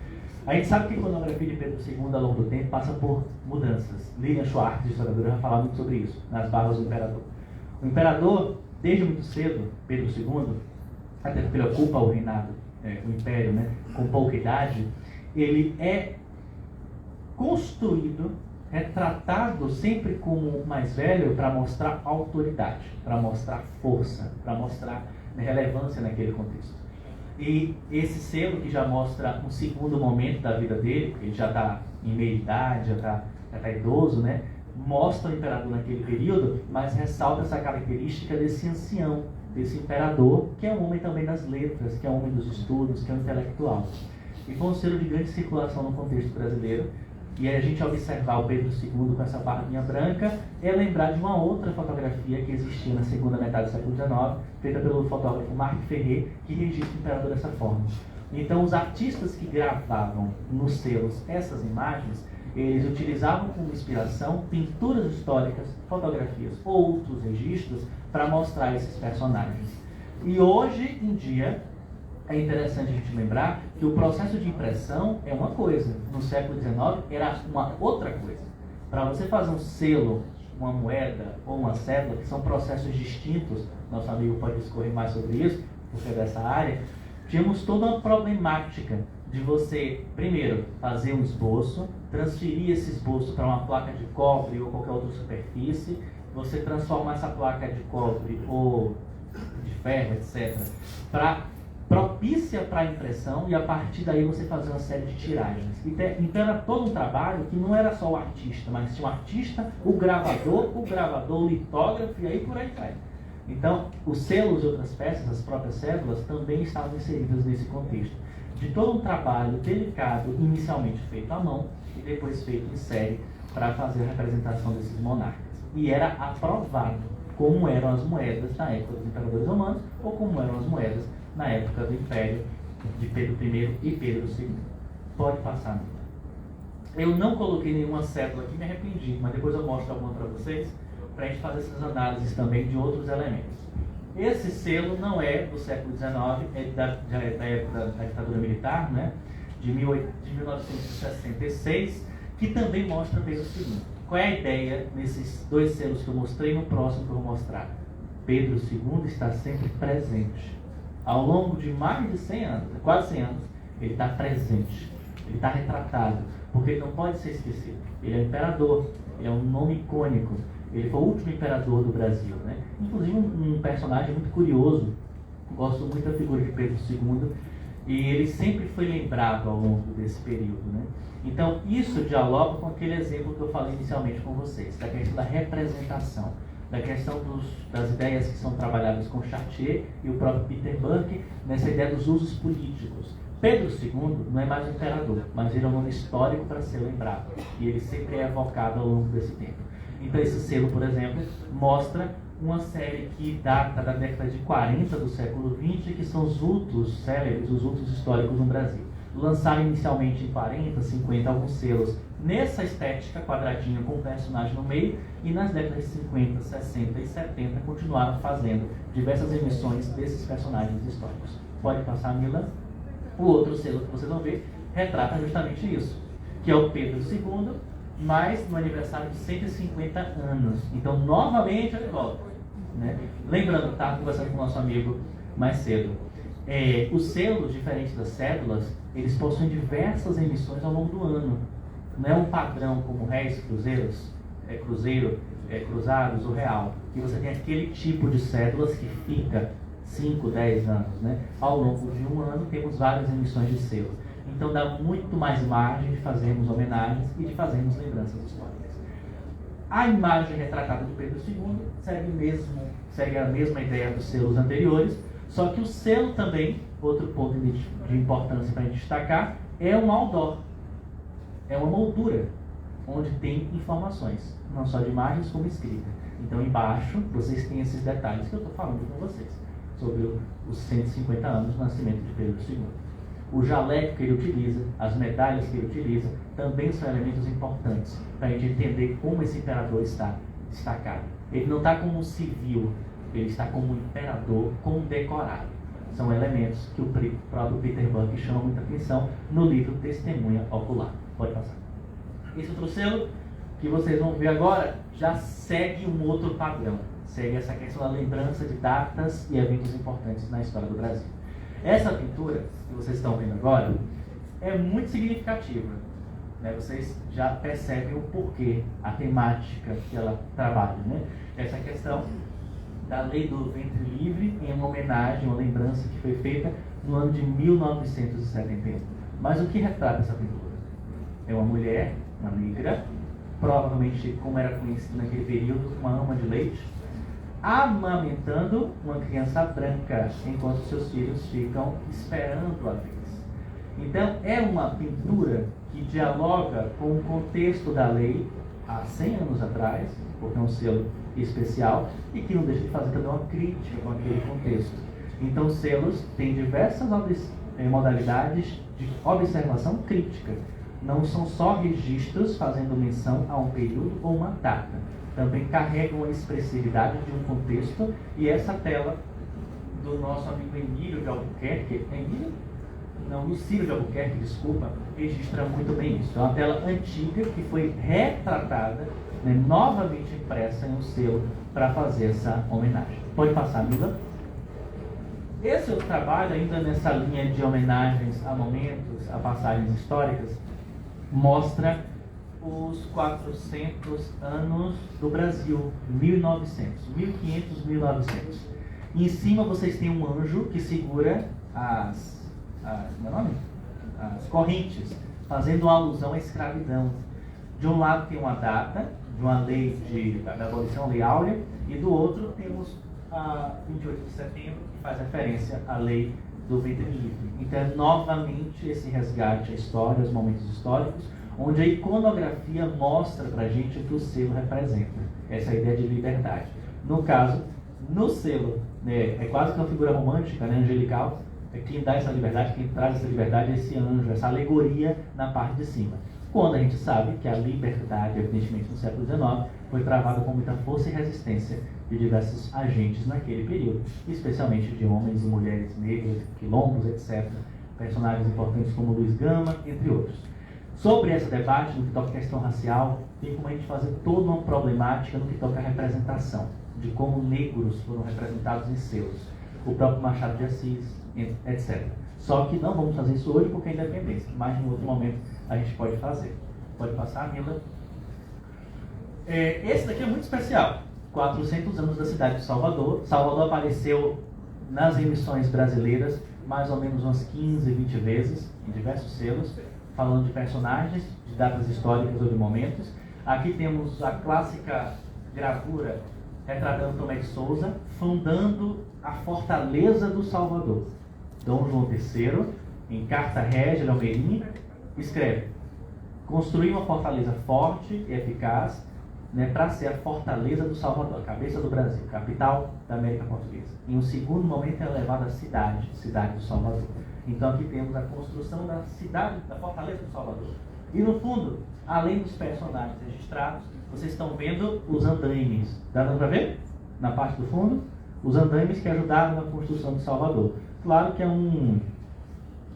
A gente sabe que a iconografia de Pedro II, ao longo do tempo, passa por mudanças. Lilian Schwartz, historiadora, vai falar muito sobre isso, nas barbas do imperador. O imperador, desde muito cedo, Pedro II, até porque ele ocupa o reinado, o Império, né, com pouca idade, ele é construído, retratado sempre como o mais velho para mostrar autoridade, para mostrar força, para mostrar relevância naquele contexto. E esse selo que já mostra um segundo momento da vida dele, ele já está em meia idade, já está idoso, né? Mostra o imperador naquele período, mas ressalta essa característica desse ancião, desse imperador, que é um homem também das letras, que é um homem dos estudos, que é um intelectual. E foi um selo de grande circulação no contexto brasileiro. E a gente observar o Pedro II com essa barbinha branca é lembrar de uma outra fotografia que existia na segunda metade do século XIX, feita pelo fotógrafo Marc Ferrer, que registra o imperador dessa forma. Então os artistas que gravavam nos selos essas imagens, eles utilizavam como inspiração pinturas históricas, fotografias ou outros registros para mostrar esses personagens. E hoje em dia é interessante a gente lembrar que o processo de impressão é uma coisa, no século XIX era uma outra coisa. Para você fazer um selo, uma moeda ou uma cédula, que são processos distintos, nosso amigo pode discorrer mais sobre isso, porque é dessa área, tínhamos toda uma problemática de você, primeiro, fazer um esboço, transferir esse esboço para uma placa de cobre ou qualquer outra superfície, você transforma essa placa de cobre ou de ferro, etc., propícia para a impressão, e a partir daí você fazer uma série de tiragens. Então era todo um trabalho que não era só o artista, mas tinha o artista, o gravador, o litógrafo, e aí por aí vai. Então, os selos e outras peças, as próprias cédulas, também estavam inseridas nesse contexto. De todo um trabalho delicado, inicialmente feito à mão, e depois feito em série, para fazer a representação desses monarcas. E era aprovado como eram as moedas na época dos imperadores romanos, ou como eram as moedas na época do Império de Pedro I e Pedro II. Pode passar, Mila. Eu não coloquei nenhuma cédula aqui, me arrependi, mas depois eu mostro alguma para vocês, para a gente fazer essas análises também de outros elementos. Esse selo não é do século XIX, é da época da ditadura militar, né? de 1966, que também mostra Pedro II. Qual é a ideia nesses dois selos que eu mostrei, no próximo que eu vou mostrar? Pedro II está sempre presente. Ao longo de mais de 100 anos, quase 100 anos, ele está presente, ele está retratado, porque ele não pode ser esquecido. Ele é imperador, ele é um nome icônico, ele foi o último imperador do Brasil, né? Inclusive um personagem muito curioso, gosto muito da figura de Pedro II, e ele sempre foi lembrado ao longo desse período, né? Então isso dialoga com aquele exemplo que eu falei inicialmente com vocês, da questão da representação, da questão das ideias que são trabalhadas com Chartier e o próprio Peter Burke, nessa ideia dos usos políticos. Pedro II não é mais um imperador, mas ele é um nome histórico para ser lembrado, e ele sempre é evocado ao longo desse tempo. Então esse selo, por exemplo, mostra uma série que data da década de 40 do século XX, que são os vultos célebres, os vultos históricos no Brasil. Lançaram inicialmente em 40, 50 alguns selos nessa estética, quadradinho com um personagem no meio, e nas décadas de 50, 60 e 70 continuaram fazendo diversas emissões desses personagens históricos. Pode passar, Mila. O outro selo que vocês vão ver retrata justamente isso, que é o Pedro II, mas no aniversário de 150 anos. Então, novamente, ele volta. Né? Lembrando, estava conversando com o nosso amigo mais cedo, os selos, diferentes das cédulas, eles possuem diversas emissões ao longo do ano. Não é um padrão como réis, cruzeiros, cruzeiro, cruzados ou real, que você tem aquele tipo de cédulas que fica 5, 10 anos. Né? Ao longo de um ano temos várias emissões de selo. Então dá muito mais margem de fazermos homenagens e de fazermos lembranças históricas. A imagem retratada de Pedro II segue a mesma ideia dos selos anteriores, só que o selo também, outro ponto de importância para a gente destacar, é um outdoor. É uma moldura, onde tem informações, não só de imagens como escrita. Então embaixo vocês têm esses detalhes que eu estou falando com vocês, sobre os 150 anos do nascimento de Pedro II. O jaleco que ele utiliza, as medalhas que ele utiliza, também são elementos importantes para a gente entender como esse imperador está destacado. Ele não está como um civil, ele está como um imperador condecorado. São elementos que o próprio Peter Burke chama muita atenção no livro Testemunha Ocular. Pode passar. Esse outro selo que vocês vão ver agora já segue um outro padrão. Segue essa questão da lembrança de datas e eventos importantes na história do Brasil. Essa pintura que vocês estão vendo agora é muito significativa. Né? Vocês já percebem o porquê, a temática que ela trabalha. Né? Essa questão da lei do ventre livre em uma homenagem, uma lembrança que foi feita no ano de 1971. Mas o que retrata essa pintura? É uma mulher, uma negra, provavelmente como era conhecida naquele período, uma ama de leite, amamentando uma criança branca, enquanto seus filhos ficam esperando a vez. Então, é uma pintura que dialoga com o contexto da lei há 100 anos atrás, porque é um selo especial, e que não deixa de fazer também uma crítica com aquele contexto. Então, os selos têm diversas modalidades de observação crítica. Não são só registros fazendo menção a um período ou uma data. Também carregam a expressividade de um contexto, e essa tela do nosso amigo Emílio de Albuquerque, Lucílio de Albuquerque, desculpa, registra muito bem isso. É uma tela antiga que foi retratada, né, novamente impressa em um selo para fazer essa homenagem. Pode passar, Mila. Esse outro trabalho, ainda nessa linha de homenagens a momentos, a passagens históricas, mostra os 400 anos do Brasil, 1500, 1900. E em cima vocês têm um anjo que segura como é o nome? As correntes, fazendo uma alusão à escravidão. De um lado tem uma data, de uma lei da abolição, lei áurea, e do outro temos a 28 de setembro, que faz referência à lei do ventre livre. Então é novamente esse resgate à história, aos momentos históricos, onde a iconografia mostra pra gente o que o selo representa, essa ideia de liberdade. No caso, no selo, né, é quase que uma figura romântica, né, angelical, quem dá essa liberdade, quem traz essa liberdade é esse anjo, essa alegoria na parte de cima. Quando a gente sabe que a liberdade, evidentemente no século XIX, foi travada com muita força e resistência de diversos agentes naquele período, especialmente de homens e mulheres negras, quilombos, etc., personagens importantes como Luiz Gama, entre outros. Sobre esse debate, no que toca à questão racial, tem como a gente fazer toda uma problemática no que toca à representação, de como negros foram representados em selos, o próprio Machado de Assis, etc. Só que não vamos fazer isso hoje porque é independência, mas em outro momento a gente pode fazer. Pode passar, Mila. Esse daqui é muito especial. 400 anos da cidade de Salvador. Salvador apareceu nas emissões brasileiras mais ou menos umas 15, 20 vezes, em diversos selos, falando de personagens, de datas históricas ou de momentos. Aqui temos a clássica gravura retratando Tomé de Souza, fundando a Fortaleza do Salvador. Dom João III, em Carta Régia de Almerim, escreve: construir uma fortaleza forte e eficaz, né, para ser a Fortaleza do Salvador, a cabeça do Brasil, capital da América Portuguesa. Em um segundo momento é elevada a cidade do Salvador. Então aqui temos a construção da cidade, da Fortaleza do Salvador. E no fundo, além dos personagens registrados, vocês estão vendo os andaimes. Dá para ver? Na parte do fundo, os andaimes que ajudaram na construção de Salvador. Claro que é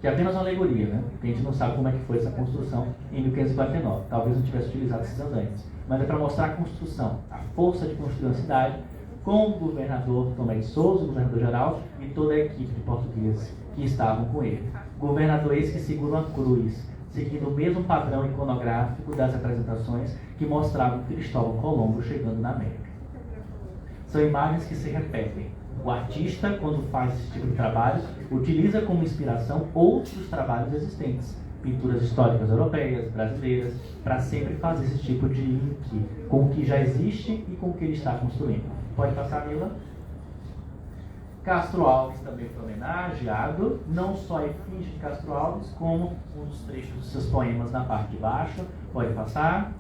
apenas uma alegoria, né? Porque a gente não sabe como é que foi essa construção em 1549. Talvez não tivesse utilizado esses andaimes. Mas é para mostrar a construção, a força de construir uma cidade, com o governador Tomé de Souza, o governador geral, e toda a equipe de portugueses que estavam com ele. Governador esse que segura uma cruz, seguindo o mesmo padrão iconográfico das representações que mostravam Cristóvão Colombo chegando na América. São imagens que se repetem. O artista, quando faz esse tipo de trabalho, utiliza como inspiração outros trabalhos existentes, pinturas históricas europeias, brasileiras, para sempre fazer esse tipo de link com o que já existe e com o que ele está construindo. Pode passar, Mila? Castro Alves também foi homenageado, não só a efígie de Castro Alves, como um dos trechos dos seus poemas na parte de baixo. Pode passar.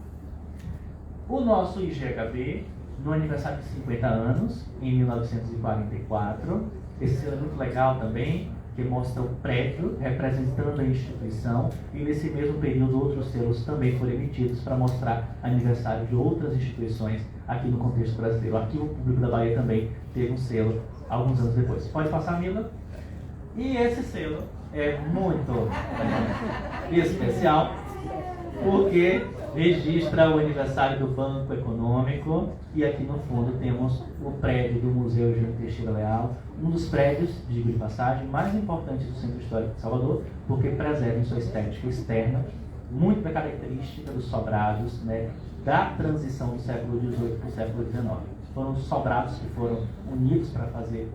O nosso IGHB, no aniversário de 50 anos, em 1944. Esse selo é muito legal também, que mostra o prédio representando a instituição, e nesse mesmo período outros selos também foram emitidos para mostrar aniversário de outras instituições aqui no contexto brasileiro. O Arquivo Público da Bahia também teve um selo alguns anos depois. Pode passar, Mila? E esse selo é muito especial, porque registra o aniversário do Banco Econômico, e aqui no fundo temos o prédio do Museu Eugênio Teixeira Leal, um dos prédios, digo de passagem, mais importantes do Centro Histórico de Salvador, porque preserva em sua estética externa muito da característica dos sobrados, né, da transição do século XVIII para o século XIX. Foram os sobrados que foram unidos para fazer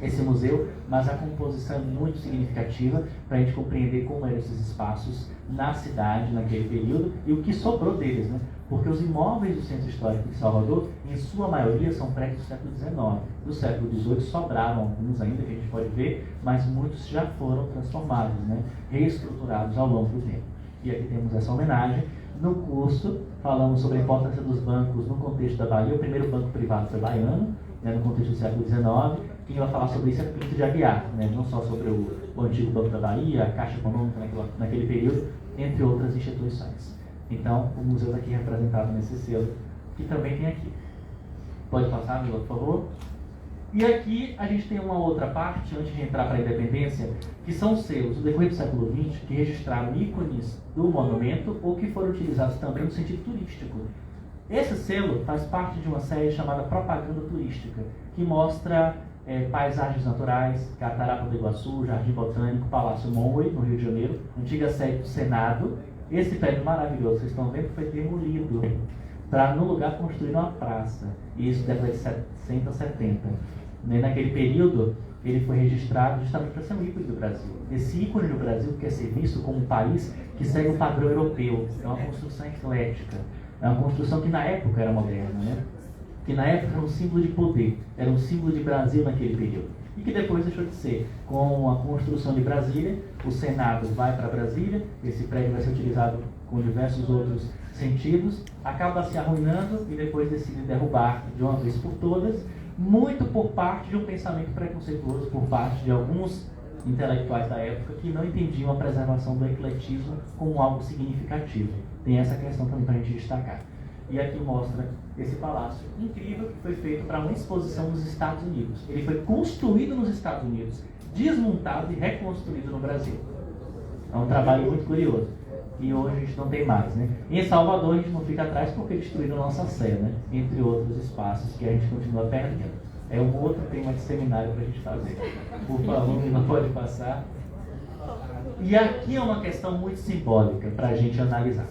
esse museu, mas a composição é muito significativa para a gente compreender como eram esses espaços na cidade, naquele período, e o que sobrou deles, né? Porque os imóveis do Centro Histórico de Salvador, em sua maioria, são prédios do século XIX. Do século XVIII sobraram alguns ainda, que a gente pode ver, mas muitos já foram transformados, né? Reestruturados ao longo do tempo. E aqui temos essa homenagem. No curso, falamos sobre a importância dos bancos no contexto da Bahia. O primeiro banco privado foi baiano, né, no contexto do século XIX. Quem vai falar sobre isso é Pinto de Aguiar, né, não só sobre o antigo Banco da Bahia, a Caixa Econômica naquele período, entre outras instituições. Então, o museu está aqui representado nesse selo, que também tem aqui. Pode passar, Mila, por favor? E aqui a gente tem uma outra parte, antes de entrar para a independência, que são selos do decorrer do século XX que registraram ícones do monumento ou que foram utilizados também no sentido turístico. Esse selo faz parte de uma série chamada Propaganda Turística, que mostra paisagens naturais, Catarata do Iguaçu, Jardim Botânico, Palácio Monroe, no Rio de Janeiro, antiga sede do Senado. Esse prédio maravilhoso, vocês estão vendo, foi demolido para, no lugar, construir uma praça. Isso década de 60, 70. Naquele período, ele foi registrado justamente para ser um ícone do Brasil. Esse ícone do Brasil quer ser visto como um país que segue o padrão europeu. É uma construção eclética. É uma construção que na época era moderna, né? Que na época era um símbolo de poder, era um símbolo de Brasil naquele período. E que depois deixou de ser. Com a construção de Brasília, o Senado vai para Brasília, esse prédio vai ser utilizado com diversos outros sentidos, acaba se arruinando e depois decide derrubar de uma vez por todas, muito por parte de um pensamento preconceituoso por parte de alguns intelectuais da época que não entendiam a preservação do ecletismo como algo significativo. Tem essa questão também para a gente destacar. E aqui mostra esse palácio incrível que foi feito para uma exposição nos Estados Unidos. Ele foi construído nos Estados Unidos, desmontado e reconstruído no Brasil. É um trabalho muito curioso. E hoje a gente não tem mais, né? Em Salvador a gente não fica atrás porque destruíram a nossa Sé, né? Entre outros espaços que a gente continua perdendo. É um outro tema de seminário para a gente fazer. Por favor, não pode passar. E aqui é uma questão muito simbólica para a gente analisar.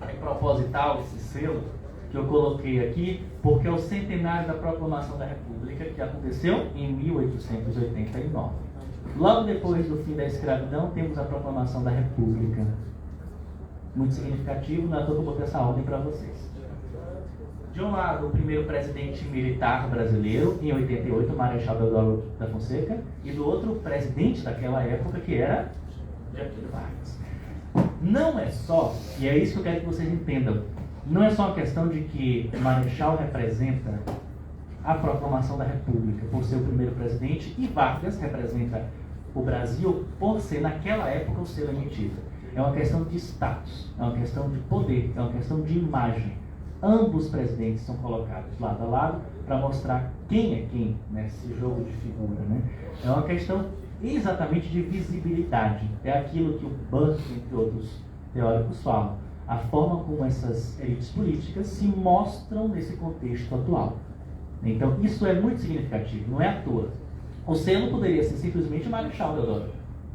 É proposital esse selo que eu coloquei aqui, porque é o centenário da Proclamação da República, que aconteceu em 1889. Logo depois do fim da escravidão, temos a Proclamação da República. Muito significativo, não é à toa que eu botei essa ordem para vocês. De um lado, o primeiro presidente militar brasileiro, em 88, Marechal Deodoro da Fonseca, e do outro, o presidente daquela época, que era Getúlio Vargas. Não é só, e é isso que eu quero que vocês entendam, não é só uma questão de que o Marechal representa a Proclamação da República por ser o primeiro presidente e Vargas representa o Brasil por ser, naquela época, o selo emitido. É uma questão de status, é uma questão de poder, é uma questão de imagem. Ambos presidentes são colocados lado a lado para mostrar quem é quem nesse jogo de figura, né? É uma questão exatamente de visibilidade. É aquilo que o Burke, entre outros teóricos, falam. A forma como essas elites políticas se mostram nesse contexto atual. Então, isso é muito significativo, não é à toa. O selo poderia ser simplesmente Marechal Deodoro,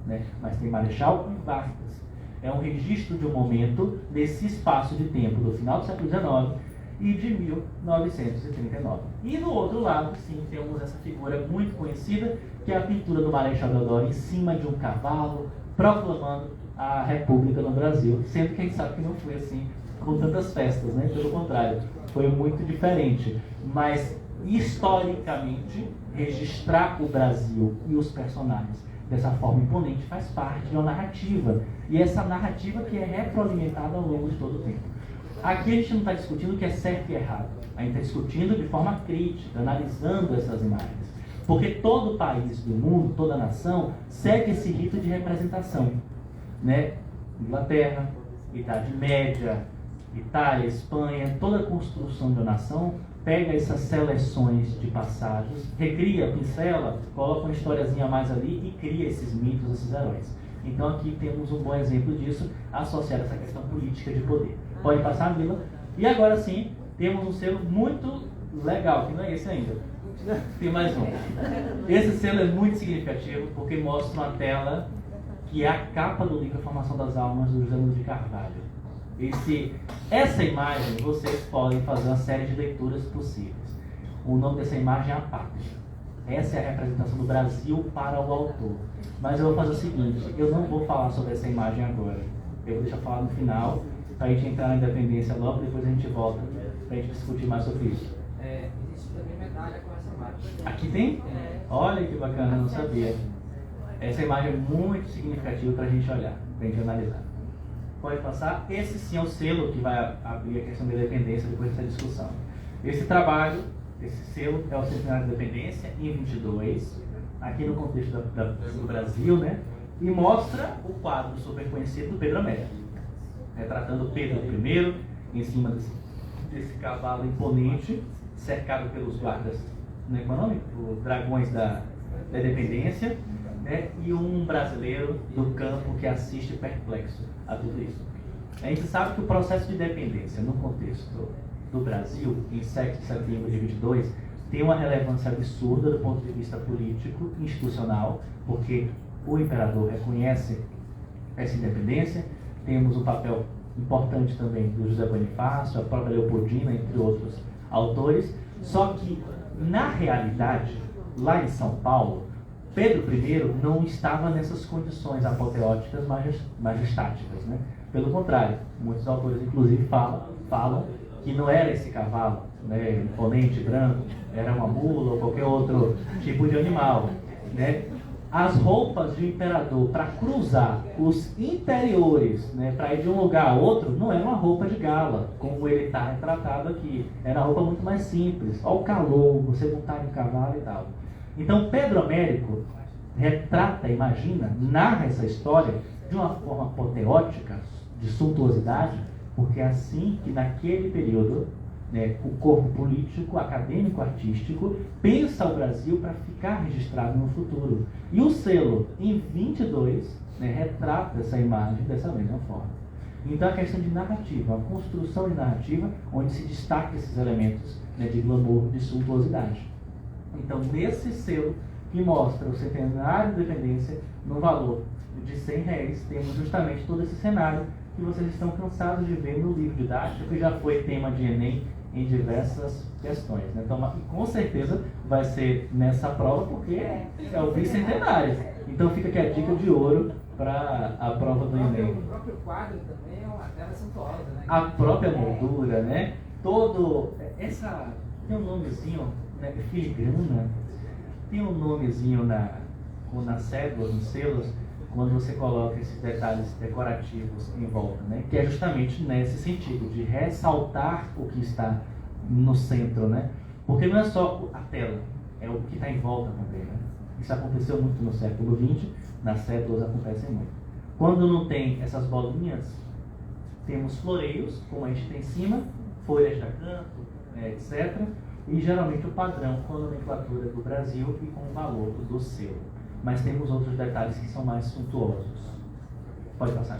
né? Mas tem Marechal e Vargas. É um registro de um momento desse espaço de tempo do final do século XIX e de 1939. E do outro lado, sim, temos essa figura muito conhecida, que é a pintura do Marechal Deodoro em cima de um cavalo, proclamando a República no Brasil, sendo que a gente sabe que não foi assim com tantas festas, né? Pelo contrário, foi muito diferente. Mas, historicamente, registrar o Brasil e os personagens dessa forma imponente faz parte de uma narrativa. E essa narrativa que é retroalimentada ao longo de todo o tempo. Aqui a gente não está discutindo o que é certo e errado. A gente está discutindo de forma crítica, analisando essas imagens. Porque todo país do mundo, toda nação, segue esse rito de representação, né? Inglaterra, Idade Média, Itália, Espanha, toda a construção de uma nação pega essas seleções de passagens, recria, pincela, coloca uma historiazinha a mais ali e cria esses mitos, esses heróis. Então aqui temos um bom exemplo disso, associado a essa questão política de poder. Pode passar, Mila? E agora sim, temos um selo muito legal, que não é esse ainda. Tem mais um. Esse selo é muito significativo porque mostra uma tela que é a capa do livro A Formação das Almas, do José Luiz de Carvalho. Essa imagem, vocês podem fazer uma série de leituras possíveis. O nome dessa imagem é A Pátria. Essa é a representação do Brasil para o autor. Mas eu vou fazer o seguinte, eu não vou falar sobre essa imagem agora. Eu vou deixar falar no final, para a gente entrar na independência logo, depois a gente volta para a gente discutir mais sobre isso. Existe também medalha com essa imagem. Aqui tem? Olha que bacana, eu não sabia. Essa imagem é muito significativa para a gente olhar, para a gente analisar. Pode passar. Esse sim é o selo que vai abrir a questão da independência depois dessa discussão. Esse trabalho, esse selo, é o Centenário da Independência, em 22, aqui no contexto do Brasil, né? E mostra o quadro super conhecido do Pedro Américo, retratando Pedro I, em cima desse cavalo imponente, cercado pelos guardas, né, os dragões da independência, né, e um brasileiro do campo que assiste perplexo a tudo isso. A gente sabe que o processo de independência no contexto do Brasil, em 7 de setembro de 22, tem uma relevância absurda do ponto de vista político, institucional, porque o imperador reconhece essa independência. Temos um papel importante também do José Bonifácio, a própria Leopoldina, entre outros autores. Só que, na realidade, lá em São Paulo, Pedro I não estava nessas condições apoteóticas majestáticas, né? Pelo contrário, muitos autores, inclusive, falam que não era esse cavalo, né, imponente, branco, era uma mula ou qualquer outro tipo de animal, né? As roupas do imperador para cruzar os interiores, né, para ir de um lugar a outro, não era uma roupa de gala, como ele está retratado aqui. Era uma roupa muito mais simples. Olha o calor, você montar em cavalo e tal. Então, Pedro Américo retrata, imagina, narra essa história de uma forma apoteótica, de suntuosidade, porque é assim que naquele período, né, o corpo político, acadêmico, artístico pensa o Brasil para ficar registrado no futuro. E o selo, em 22, né, retrata essa imagem dessa mesma forma. Então, a questão de narrativa, a construção de narrativa, onde se destaca esses elementos, né, de glamour, de suntuosidade. Então, nesse selo que mostra o centenário de independência, no valor de R$100, temos justamente todo esse cenário que vocês estão cansados de ver no livro didático, que já foi tema de Enem em diversas questões, né? Então, com certeza vai ser nessa prova, porque é o bicentenário. Então fica aqui a dica de ouro para a prova do Enem. O próprio quadro também é uma tela suntuosa, né? A própria moldura, né? Tem um nomezinho, né? Filigrana, tem um nomezinho nas cédulas, nos selos, quando você coloca esses detalhes decorativos em volta, né? Que é justamente nesse sentido, de ressaltar o que está no centro, né? Porque não é só a tela, é o que está em volta também, né? Isso aconteceu muito no século XX, nas cédulas acontecem muito. Quando não tem essas bolinhas, temos floreios, como a gente tem em cima, folhas de acanto, etc. E geralmente o padrão com a nomenclatura do Brasil e com o valor do selo. Mas temos outros detalhes que são mais suntuosos. Pode passar.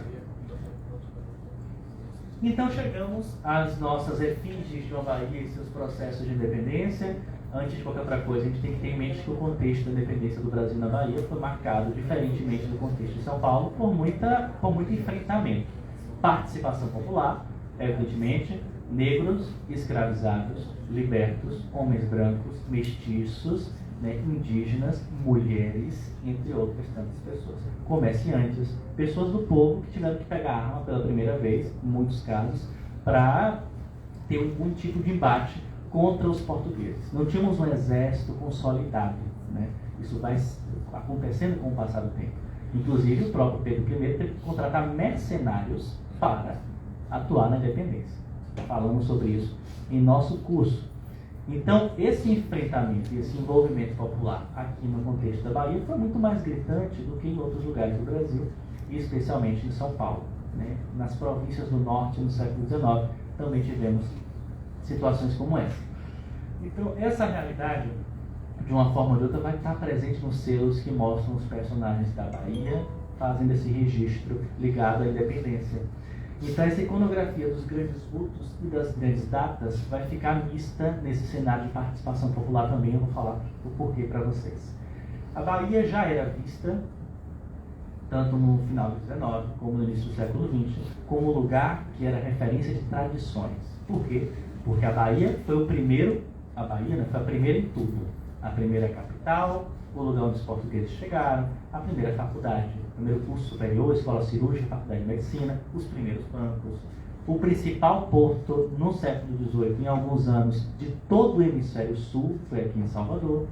Então chegamos às nossas efígies de uma Bahia e seus processos de independência. Antes de qualquer outra coisa, a gente tem que ter em mente que o contexto da independência do Brasil na Bahia foi marcado, diferentemente do contexto de São Paulo, por muito enfrentamento. Participação popular, evidentemente, negros, escravizados, libertos, homens brancos, mestiços, né, indígenas, mulheres, entre outras tantas pessoas. Comerciantes, pessoas do povo que tiveram que pegar arma pela primeira vez, em muitos casos, para ter algum tipo de embate contra os portugueses. Não tínhamos um exército consolidado, né? Isso vai acontecendo com o passar do tempo. Inclusive, o próprio Pedro I teve que contratar mercenários para atuar na independência. Falamos sobre isso em nosso curso. Então, esse enfrentamento e esse envolvimento popular aqui no contexto da Bahia foi muito mais gritante do que em outros lugares do Brasil, e especialmente em São Paulo, né? Nas províncias do norte, no século XIX, também tivemos situações como essa. Então, essa realidade, de uma forma ou de outra, vai estar presente nos selos que mostram os personagens da Bahia, fazendo esse registro ligado à independência. Então, essa iconografia dos grandes vultos e das grandes datas vai ficar mista nesse cenário de participação popular também. Eu vou falar o porquê para vocês. A Bahia já era vista, tanto no final do XIX como no início do século XX, como lugar que era referência de tradições. Por quê? Porque a Bahia foi o primeiro, a Bahia, né, foi a primeira em tudo. A primeira capital, o lugar onde os portugueses chegaram, a primeira faculdade, o primeiro curso superior, escola cirúrgica, faculdade de medicina, os primeiros bancos, o principal porto no século XVIII, em alguns anos, de todo o hemisfério sul, foi aqui em Salvador,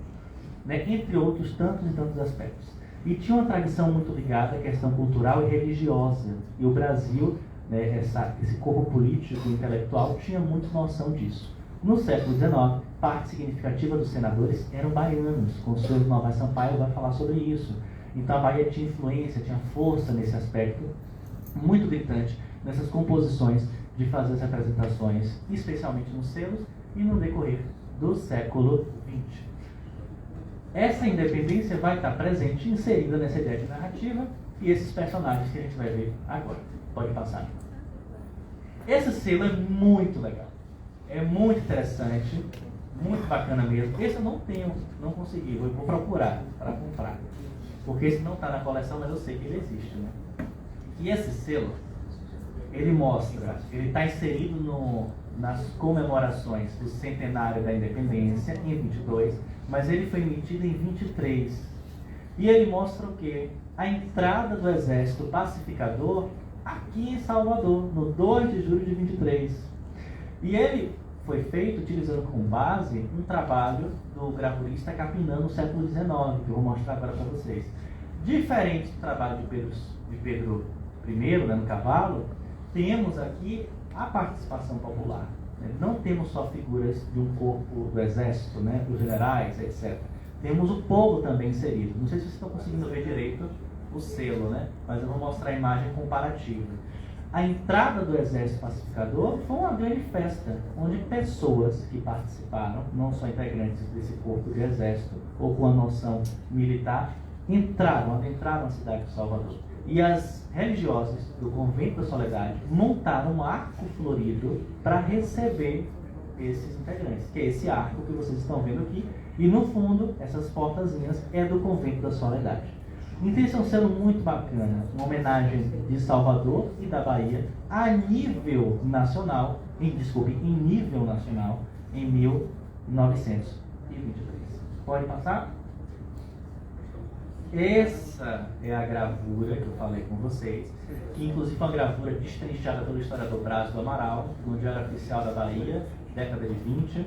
né, entre outros tantos e tantos aspectos. E tinha uma tradição muito ligada à questão cultural e religiosa, e o Brasil, né, esse corpo político e intelectual, tinha muito noção disso. No século XIX, parte significativa dos senadores eram baianos, Consuelo Novaes Sampaio vai falar sobre isso. Então a Bahia tinha influência, tinha força nesse aspecto, muito gritante, nessas composições de fazer as representações, especialmente nos selos e no decorrer do século XX. Essa independência vai estar presente, inserida nessa ideia de narrativa, e esses personagens que a gente vai ver agora. Pode passar. Esse selo é muito legal. É muito interessante, Muito bacana mesmo. Esse eu não tenho, não consegui, vou procurar para comprar. Porque esse não está na coleção, mas eu sei que ele existe, né? E esse selo, ele mostra, ele está inserido nas comemorações do centenário da independência, em 22, mas ele foi emitido em 23. E ele mostra o quê? A entrada do exército pacificador aqui em Salvador, no 2 de julho de 23. E ele foi feito utilizando como base um trabalho do gravurista Capinã no século XIX, que eu vou mostrar agora para vocês. Diferente do trabalho de Pedro I, né, no cavalo, temos aqui a participação popular. Né? Não temos só figuras de um corpo do exército, né, dos generais, etc. Temos o povo também inserido. Não sei se vocês estão conseguindo ver direito o selo, né? Mas eu vou mostrar a imagem comparativa. A entrada do exército pacificador foi uma grande festa, onde pessoas que participaram, não só integrantes desse corpo de exército, ou com a noção militar, adentraram a cidade de Salvador. E as religiosas do Convento da Soledade montaram um arco florido para receber esses integrantes, que é esse arco que vocês estão vendo aqui, e no fundo, essas portazinhas é do Convento da Soledade. Então esse é um selo muito bacana, uma homenagem de Salvador e da Bahia a nível nacional, em nível nacional, em 1923. Pode passar? Essa é a gravura que eu falei com vocês, que inclusive foi uma gravura destrinchada pelo historiador Braz do Amaral, no Diário Oficial da Bahia, década de 20.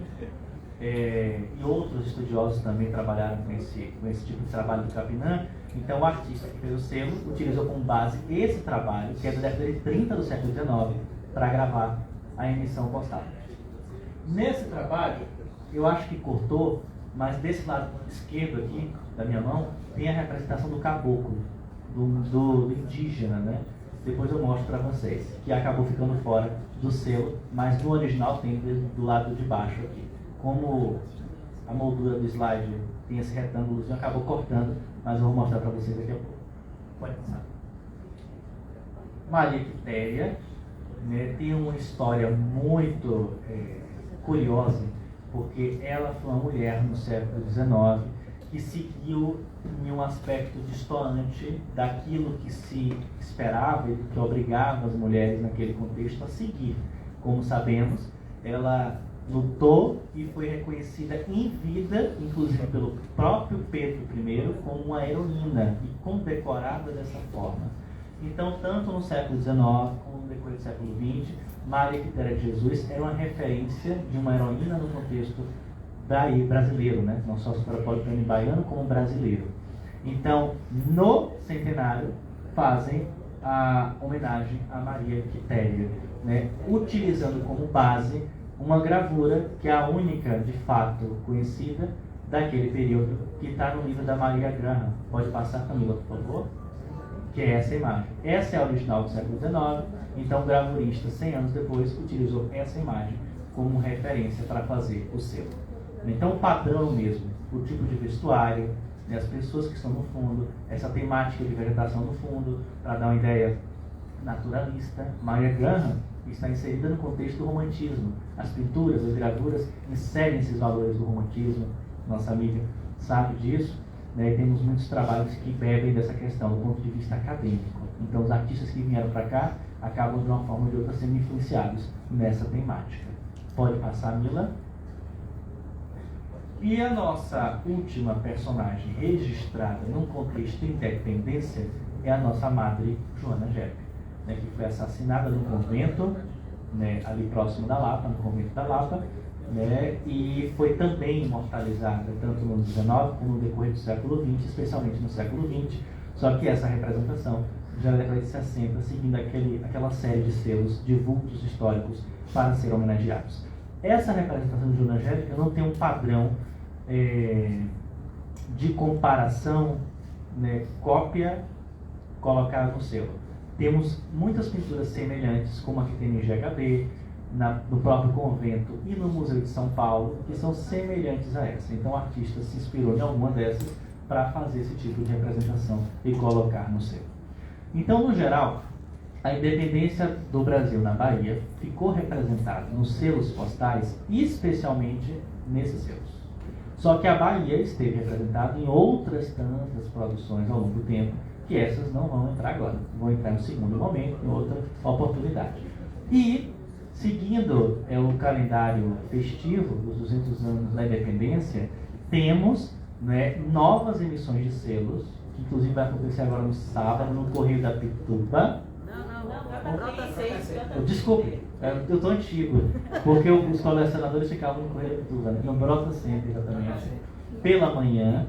E outros estudiosos também trabalharam com esse tipo de trabalho do Capinã. Então o artista que fez o selo utilizou como base esse trabalho, que é da década de 30 do século XIX, para gravar a emissão postal. Nesse trabalho, eu acho que cortou, mas desse lado esquerdo aqui, da minha mão, tem a representação do caboclo, do indígena, né? Depois eu mostro para vocês, que acabou ficando fora do selo, mas no original tem do lado de baixo aqui. Como a moldura do slide tem esse retângulozinho, acabou cortando, mas eu vou mostrar para vocês daqui a pouco. Pode passar. Maria Quitéria, né, tem uma história muito curiosa, porque ela foi uma mulher no século XIX que seguiu em um aspecto distoante daquilo que se esperava e que obrigava as mulheres naquele contexto a seguir. Como sabemos, ela lutou e foi reconhecida em vida, inclusive pelo próprio Pedro I, como uma heroína e condecorada dessa forma. Então, tanto no século XIX como no decorrer do século XX, Maria Quitéria de Jesus era uma referência de uma heroína no contexto brasileiro, né? Não só soteropolitano e baiano, como brasileiro. Então, no centenário, fazem a homenagem a Maria Quitéria, né? Utilizando como base uma gravura que é a única, de fato, conhecida daquele período, que está no livro da Maria Graham. Pode passar, Camila, por favor? Que é essa imagem. Essa é a original do século XIX, então o gravurista, 100 anos depois, utilizou essa imagem como referência para fazer o selo. Então o padrão mesmo, o tipo de vestuário, né, as pessoas que estão no fundo, essa temática de vegetação no fundo, para dar uma ideia naturalista. Maria Graham está inserida no contexto do romantismo. As pinturas, as gravuras inserem esses valores do romantismo. Nossa amiga sabe disso, né? E temos muitos trabalhos que bebem dessa questão do ponto de vista acadêmico. Então os artistas que vieram para cá acabam de uma forma ou de outra sendo influenciados nessa temática. Pode passar, Mila. E a nossa última personagem registrada num contexto de independência é a nossa madre Joana Gepe, né, que foi assassinada no convento, né, ali próximo da Lapa, no convento da Lapa, né, e foi também imortalizada tanto no XIX como no decorrer do século XX, especialmente no século XX, só que essa representação já é da década de 60, seguindo aquela série de selos de vultos históricos para serem homenageados. Essa representação de Joana Gepe, eu não tenho um padrão de comparação, né, cópia colocada no selo. Temos muitas pinturas semelhantes, como a que tem no GHB, no próprio convento e no Museu de São Paulo, que são semelhantes a essa. Então o artista se inspirou em alguma dessas para fazer esse tipo de representação e colocar no selo. Então, no geral, a independência do Brasil na Bahia ficou representada nos selos postais, especialmente nesses selos. Só que a Bahia esteve representada em outras tantas produções ao longo do tempo, que essas não vão entrar agora, vão entrar no segundo momento, em outra oportunidade. E, seguindo o calendário festivo dos 200 anos da independência, temos, né, novas emissões de selos, que inclusive vai acontecer agora no sábado, no Correio da Pituba. Brota 6. Desculpe, eu estou antigo, porque os colecionadores ficavam no Correio da Pituba, né? Não brota sempre, exatamente, pela manhã,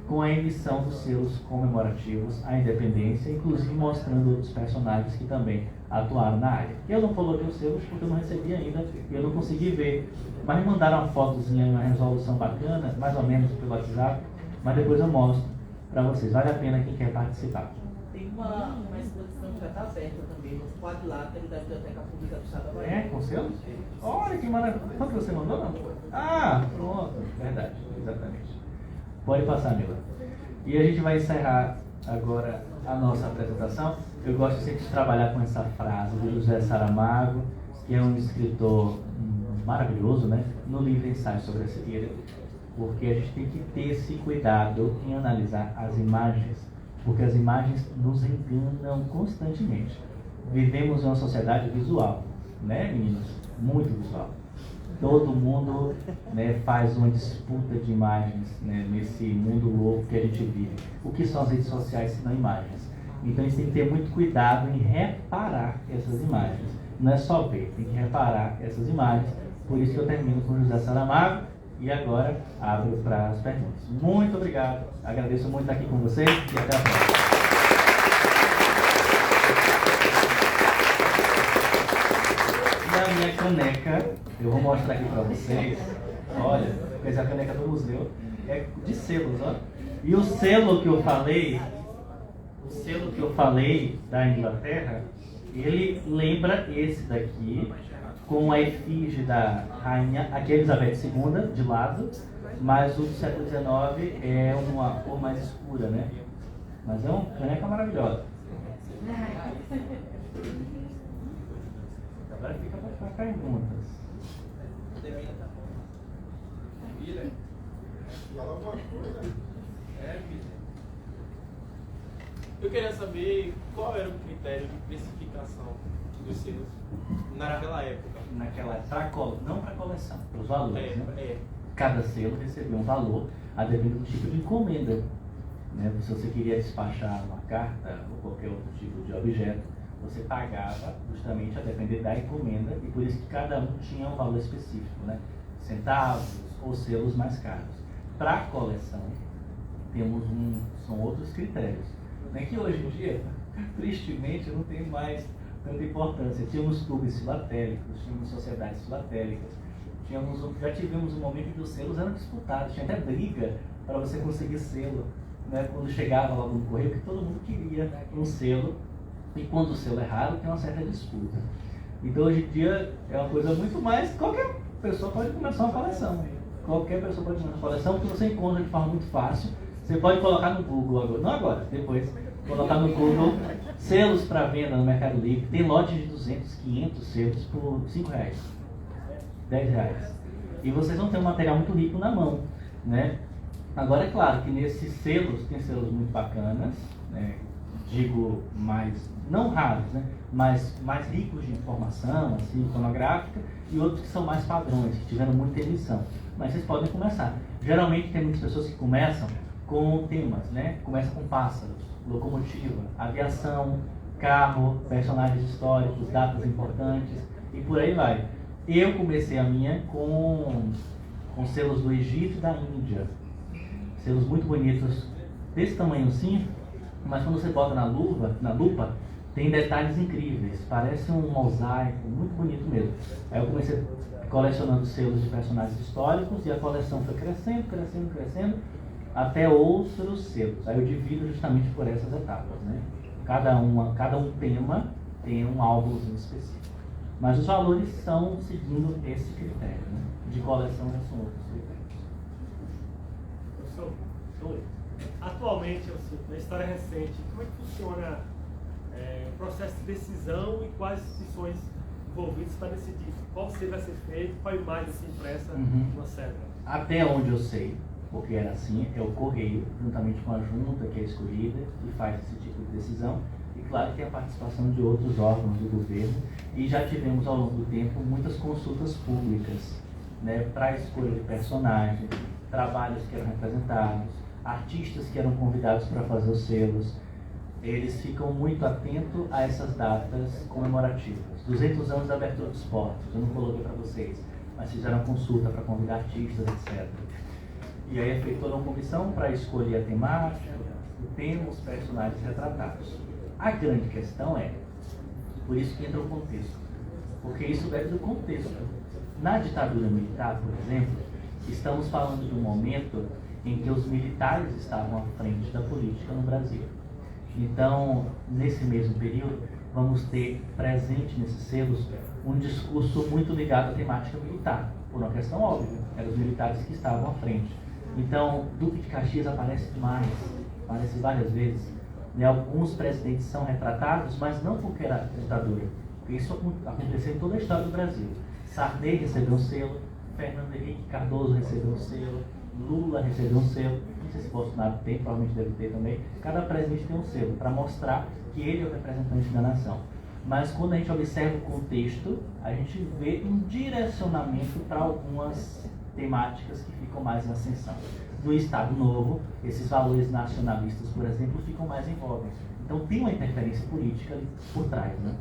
com a emissão dos selos comemorativos à independência, inclusive mostrando outros personagens que também atuaram na área. Eu não coloquei os selos porque eu não recebi ainda e eu não consegui ver, mas me mandaram uma fotozinha, uma resolução bacana, mais ou menos pelo WhatsApp, mas depois eu mostro para vocês. Vale a pena quem quer participar. Tem uma exposição que já está aberta também, nos quadriláteros da Biblioteca Pública do Estado da Bahia. É, com selos? Olha que maravilha. Quanto você mandou, não? Ah, pronto. Verdade, exatamente. Pode passar, Mila. E a gente vai encerrar agora a nossa apresentação. Eu gosto sempre de trabalhar com essa frase do José Saramago, que é um escritor maravilhoso, né? No livro Ensaio sobre a Cegueira, porque a gente tem que ter esse cuidado em analisar as imagens, porque as imagens nos enganam constantemente. Vivemos em uma sociedade visual, né, meninos? Muito visual. Todo mundo, né, faz uma disputa de imagens, né, nesse mundo louco que a gente vive. O que são as redes sociais se não imagens? Então a gente tem que ter muito cuidado em reparar essas imagens. Não é só ver, tem que reparar essas imagens. Por isso que eu termino com José Saramago e agora abro para as perguntas. Muito obrigado, agradeço muito estar aqui com vocês e até a próxima. A minha caneca, eu vou mostrar aqui para vocês. Olha, essa é a caneca do museu, é de selos, ó. E o selo que eu falei da Inglaterra, ele lembra esse daqui, com a efígie da rainha, aqui é Elizabeth II, de lado, mas o do século XIX é uma cor mais escura, né? Mas é uma caneca maravilhosa. Agora fica para perguntas. Eu queria saber qual era o critério de precificação dos selos naquela época. Não para coleção, para os valores, né? Cada selo recebia um valor a depender do tipo de encomenda, né? Se você queria despachar uma carta ou qualquer outro tipo de objeto, você pagava justamente a depender da encomenda, e por isso que cada um tinha um valor específico, né? Centavos ou selos mais caros. Para a coleção, são outros critérios, né? Que hoje em dia, tristemente, não tem mais tanta importância. Tínhamos clubes filatélicos, tínhamos sociedades filatélicas, já tivemos um momento em que os selos eram disputados, tinha até briga para você conseguir selo, né? Quando chegava lá no correio, que todo mundo queria um selo. E quando o selo é raro, tem uma certa disputa. Então hoje em dia é uma coisa muito mais. Qualquer pessoa pode começar uma coleção. Qualquer pessoa pode começar uma coleção, porque você encontra de forma muito fácil. Você pode colocar no Google agora, não agora, depois, colocar no Google selos para venda no Mercado Livre. Tem lotes de 200, 500 selos por R$5, R$10. E vocês vão ter um material muito rico na mão, né? Agora é claro que nesses selos, tem selos muito bacanas, né? Digo mais, não raros, né? Mas mais ricos de informação, assim, iconográfica, e outros que são mais padrões, que tiveram muita emissão. Mas vocês podem começar. Geralmente tem muitas pessoas que começam com temas, né? Começa com pássaros, locomotiva, aviação, carro, personagens históricos, datas importantes, e por aí vai. Eu comecei a minha com selos do Egito e da Índia. Selos muito bonitos, desse tamanho assim, mas quando você bota na lupa, tem detalhes incríveis, parece um mosaico, muito bonito mesmo. Aí eu comecei colecionando selos de personagens históricos e a coleção foi crescendo, até outros selos. Aí eu divido justamente por essas etapas, né? Cada um tema tem um álbumzinho específico. Mas os valores são seguindo esse critério, né? De coleção já são outros critérios. Professor, atualmente, assim, na história recente, como é que funciona o processo de decisão e quais instituições envolvidas para decidir qual ser vai ser feito, qual imagem vai ser impressa numa cédula? Até onde eu sei, porque era assim, é o Correio, juntamente com a junta que é escolhida e faz esse tipo de decisão. E claro que tem a participação de outros órgãos do governo. E já tivemos ao longo do tempo muitas consultas públicas, né, para a escolha de personagens, trabalhos que eram representados, artistas que eram convidados para fazer os selos. Eles ficam muito atentos a essas datas comemorativas. 200 anos da abertura dos portos, eu não coloquei para vocês, mas fizeram consulta para convidar artistas, etc. E aí é feita toda uma comissão para escolher a temática, o tema, os personagens retratados. A grande questão é, por isso que entra o contexto, porque isso deve do contexto. Na ditadura militar, por exemplo, estamos falando de um momento em que os militares estavam à frente da política no Brasil. Então, nesse mesmo período, vamos ter presente nesses selos um discurso muito ligado à temática militar, por uma questão óbvia, eram os militares que estavam à frente. Então, Duque de Caxias aparece demais, aparece várias vezes. Né? Alguns presidentes são retratados, mas não porque era ditadura, porque isso aconteceu em toda a história do Brasil. Sarney recebeu um selo, Fernando Henrique Cardoso recebeu um selo, Lula recebeu um selo, não sei se Bolsonaro tem, provavelmente deve ter também. Cada presidente tem um selo para mostrar que ele é o representante da nação. Mas quando a gente observa o contexto, a gente vê um direcionamento para algumas temáticas que ficam mais em ascensão. No Estado Novo, esses valores nacionalistas, por exemplo, ficam mais em voga. Então tem uma interferência política ali por trás. Né?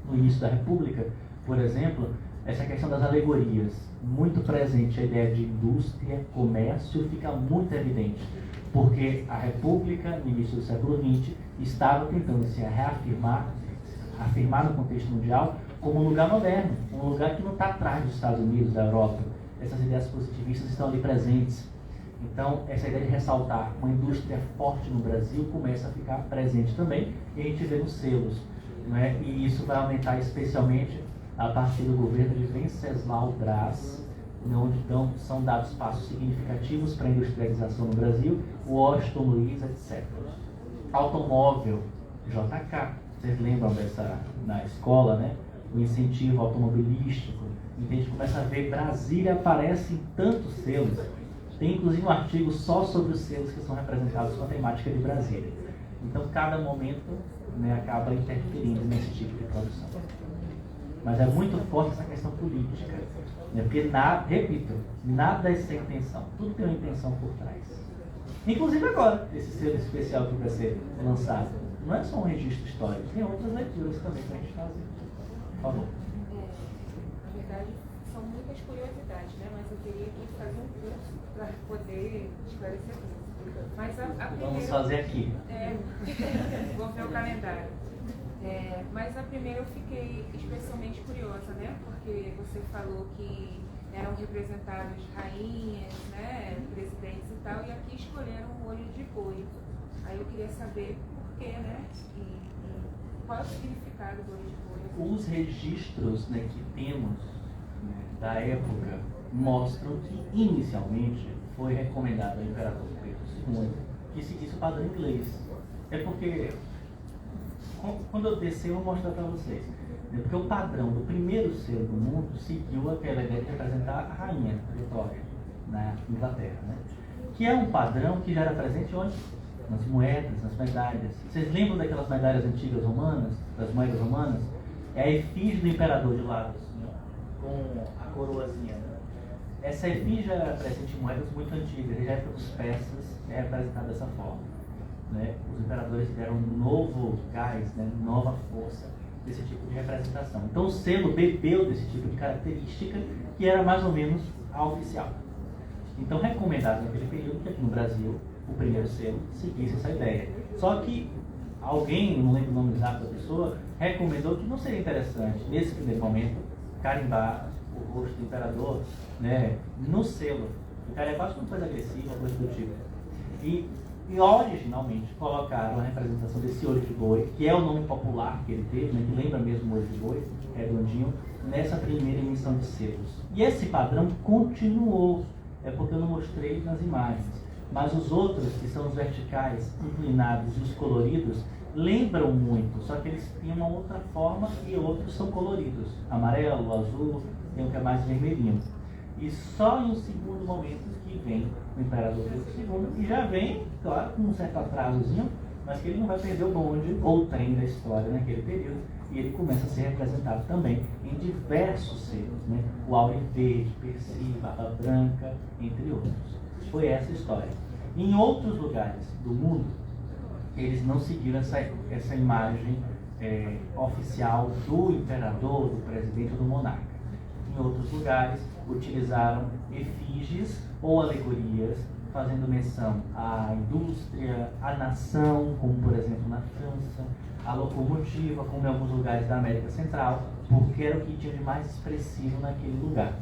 No início da República, por exemplo, essa questão das alegorias, muito presente, a ideia de indústria, comércio, fica muito evidente, porque a República, no início do século XX, estava tentando se afirmar no contexto mundial como um lugar moderno, um lugar que não está atrás dos Estados Unidos, da Europa. Essas ideias positivistas estão ali presentes. Então, essa ideia de ressaltar uma indústria forte no Brasil começa a ficar presente também, e a gente vê nos selos. Né? E isso vai aumentar especialmente a partir do governo de Venceslau Braz, onde então são dados passos significativos para a industrialização no Brasil, Washington Luiz, etc. Automóvel, JK, vocês lembram dessa na escola, né? O incentivo automobilístico. E a gente começa a ver Brasília aparece em tantos selos. Tem inclusive um artigo só sobre os selos que são representados com a temática de Brasília. Então cada momento, né, acaba interferindo nesse tipo de produção. Mas é muito forte essa questão política, né? Porque, repito, nada é sem intenção, tudo tem uma intenção por trás. Inclusive agora, esse selo especial que vai ser lançado, não é só um registro histórico, tem outras leituras também para a gente fazer. Por favor. Na verdade, são muitas curiosidades, né? Mas eu teria que fazer um curso para poder esclarecer tudo. Mas a primeira... Vamos fazer aqui. Vou ver o calendário. Mas a primeira eu fiquei especialmente curiosa, né? Porque você falou que eram representadas rainhas, né? Presidentes e tal, e aqui escolheram o olho de boi. Aí eu queria saber por quê, né? E qual é o significado do olho de boi? Os registros, né, que temos, né, da época mostram que inicialmente foi recomendado ao imperador Pedro II que seguisse o padrão inglês. É porque quando eu descer, eu vou mostrar para vocês. Porque o padrão do primeiro selo do mundo seguiu aquela ideia de representar a rainha Vitória, na Inglaterra. Né? Que é um padrão que já era presente onde? Nas moedas, nas medalhas. Vocês lembram daquelas medalhas antigas romanas, das moedas romanas? É a efígie do imperador de lado, assim, ó, com a coroazinha. Né? Essa efígie era presente em moedas muito antigas, desde a época dos persas, é representada dessa forma. Né? Os imperadores deram um novo gás, né? Nova força desse tipo de representação. Então o selo bebeu desse tipo de característica que era mais ou menos a oficial. Então recomendado naquele período que aqui no Brasil o primeiro selo seguisse essa ideia. Só que alguém, não lembro o nome exato da pessoa, recomendou que não seria interessante, nesse primeiro momento, carimbar o rosto do imperador, né, no selo. O cara é quase uma coisa agressiva, coisa do tipo. E originalmente colocaram a representação desse olho de boi, que é o nome popular que ele teve, né, que lembra mesmo o olho de boi, redondinho, nessa primeira emissão de selos. E esse padrão continuou, é porque eu não mostrei nas imagens, mas os outros, que são os verticais, inclinados e os coloridos, lembram muito, só que eles têm uma outra forma e outros são coloridos, amarelo, azul, tem um que é mais vermelhinho. E só em um segundo momento que vem o imperador Pedro II, e já vem, claro, com um certo atrasozinho, mas que ele não vai perder o bonde ou o trem da história naquele período, e ele começa a ser representado também em diversos selos, né? O Áureo Verde, Percy, Barba Branca, entre outros. Foi essa a história. Em outros lugares do mundo, eles não seguiram essa imagem oficial do imperador, do presidente ou do monarca. Em outros lugares, utilizaram efígies ou alegorias, fazendo menção à indústria, à nação, como por exemplo na França, à locomotiva, como em alguns lugares da América Central, porque era o que tinha de mais expressivo naquele lugar.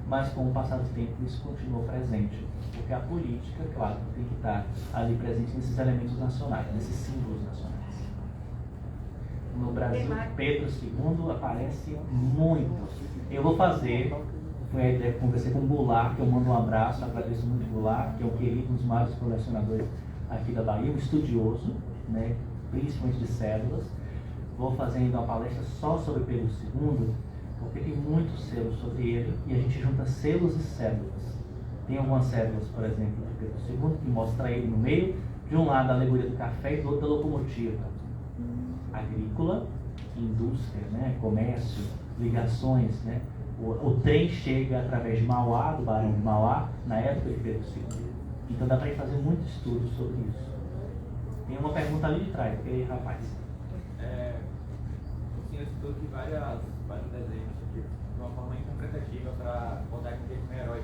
Mas com o passar do tempo isso continuou presente, porque a política, claro, tem que estar ali presente nesses elementos nacionais, nesses símbolos nacionais. No Brasil, Pedro II aparece muito. Eu vou fazer, foi a ideia que conversei com o Goulart, que eu mando um abraço, agradeço muito o Goulart, que é um querido, um dos maiores colecionadores aqui da Bahia, um estudioso, né, principalmente de cédulas. Vou fazer ainda uma palestra só sobre Pedro II, porque tem muitos selos sobre ele e a gente junta selos e cédulas. Tem algumas cédulas, por exemplo, de Pedro II, que mostra ele no meio, de um lado a alegoria do café e do outro da locomotiva. Agrícola, indústria, né, comércio, ligações, né? O trem chega através de Mauá, do Barão de Mauá, na época de Pedro II. Então dá para ir fazer muito estudo sobre isso. Tem uma pergunta ali de trás, e aí, rapaz? O senhor citou aqui vários desenhos de uma forma interpretativa para botar aqui como herói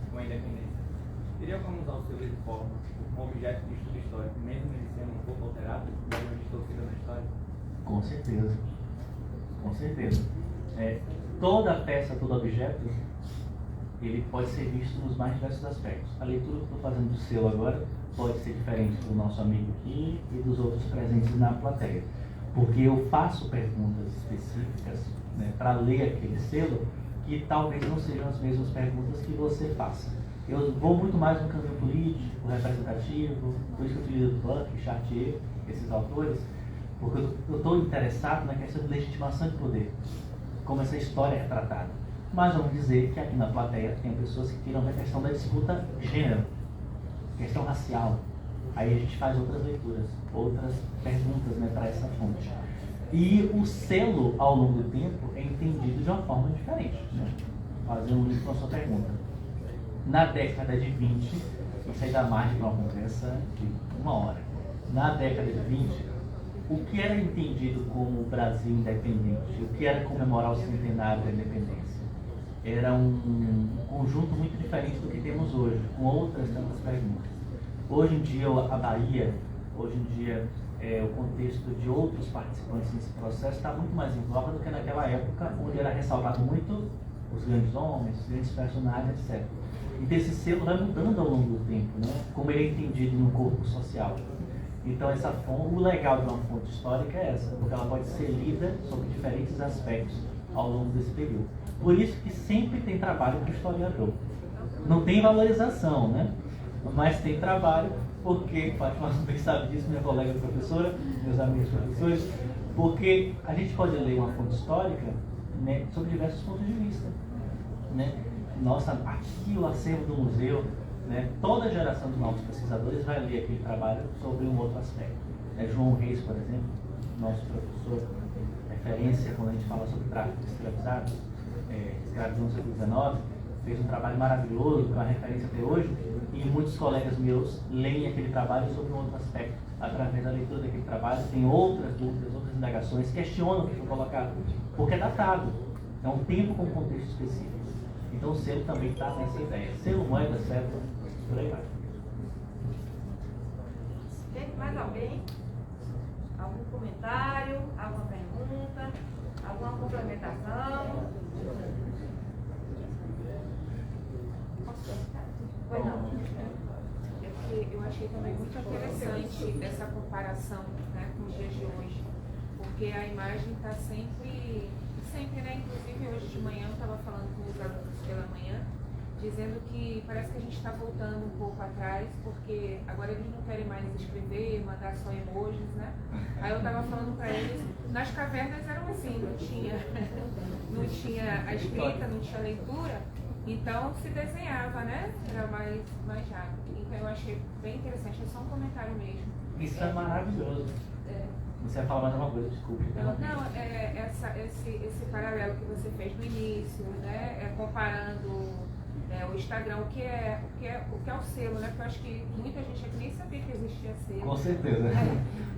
com a independência. Teria como usar o seu livro como objeto de estudo histórico, mesmo ele sendo um pouco alterado, como distorcido na história? Com certeza. Com certeza. Toda peça, todo objeto, ele pode ser visto nos mais diversos aspectos. A leitura que eu estou fazendo do selo agora pode ser diferente do nosso amigo aqui e dos outros presentes na plateia. Porque eu faço perguntas específicas, né, para ler aquele selo que talvez não sejam as mesmas perguntas que você faça. Eu vou muito mais no caminho político, representativo, por isso que eu utilizo Buck, Chartier, esses autores, porque eu estou interessado na questão de legitimação de poder, como essa história é tratada. Mas vamos dizer que aqui na plateia tem pessoas que tiram a questão da disputa de gênero, questão racial. Aí a gente faz outras leituras, outras perguntas, né, para essa fonte. E o selo, ao longo do tempo, é entendido de uma forma diferente, né? Fazendo um link com a sua pergunta. Na década de 20, isso aí dá mais para uma conversa de 1 hora. Na década de 20, o que era entendido como Brasil independente, o que era comemorar o centenário da independência, era um conjunto muito diferente do que temos hoje, com outras tantas perguntas. Hoje em dia, a Bahia, hoje em dia, o contexto de outros participantes nesse processo está muito mais em voga do que naquela época, onde era ressaltado muito os grandes homens, os grandes personagens, etc. Então esse selo vai mudando ao longo do tempo, né? Como ele é entendido no corpo social. Então essa fonte, o legal de uma fonte histórica é essa, porque ela pode ser lida sobre diferentes aspectos ao longo desse período. Por isso que sempre tem trabalho para o historiador. Não tem valorização, né? Mas tem trabalho, porque, Fátima bem sabe disso, minha colega professora, meus amigos professores, porque a gente pode ler uma fonte histórica, né, sobre diversos pontos de vista, né? Nossa, aqui o acervo do museu, né, toda geração de novos pesquisadores vai ler aquele trabalho sobre um outro aspecto. João Reis, por exemplo, nosso professor, referência quando a gente fala sobre tráfico de escravizados, escravidão no século XIX, fez um trabalho maravilhoso, que é uma referência até hoje, e muitos colegas meus leem aquele trabalho sobre um outro aspecto. Através da leitura daquele trabalho, tem outras dúvidas, outras indagações, questionam o que foi colocado, porque é datado, é um tempo com contexto específico. Então o selo também está nessa ideia. Selo, moeda, cédula, por aí vai. Gente, mais alguém? Algum comentário? Alguma pergunta? Alguma complementação? Pois não. Eu achei também muito interessante essa comparação, né, com os dias de hoje, porque a imagem está sempre, né? Inclusive hoje de manhã eu estava falando com os alunos pela manhã, dizendo que parece que a gente está voltando um pouco atrás, porque agora eles não querem mais escrever, mandar só emojis, né? Aí eu estava falando para eles, nas cavernas eram assim, não tinha a escrita, não tinha a leitura. Então se desenhava, né? Era mais rápido. Então eu achei bem interessante, é só um comentário mesmo. Isso é maravilhoso. É, Você vai falar mais uma coisa, desculpe. não, esse paralelo que você fez no início, né? Comparando o Instagram, o que é o selo, né? Porque eu acho que muita gente aqui nem sabia que existia selo. Com certeza.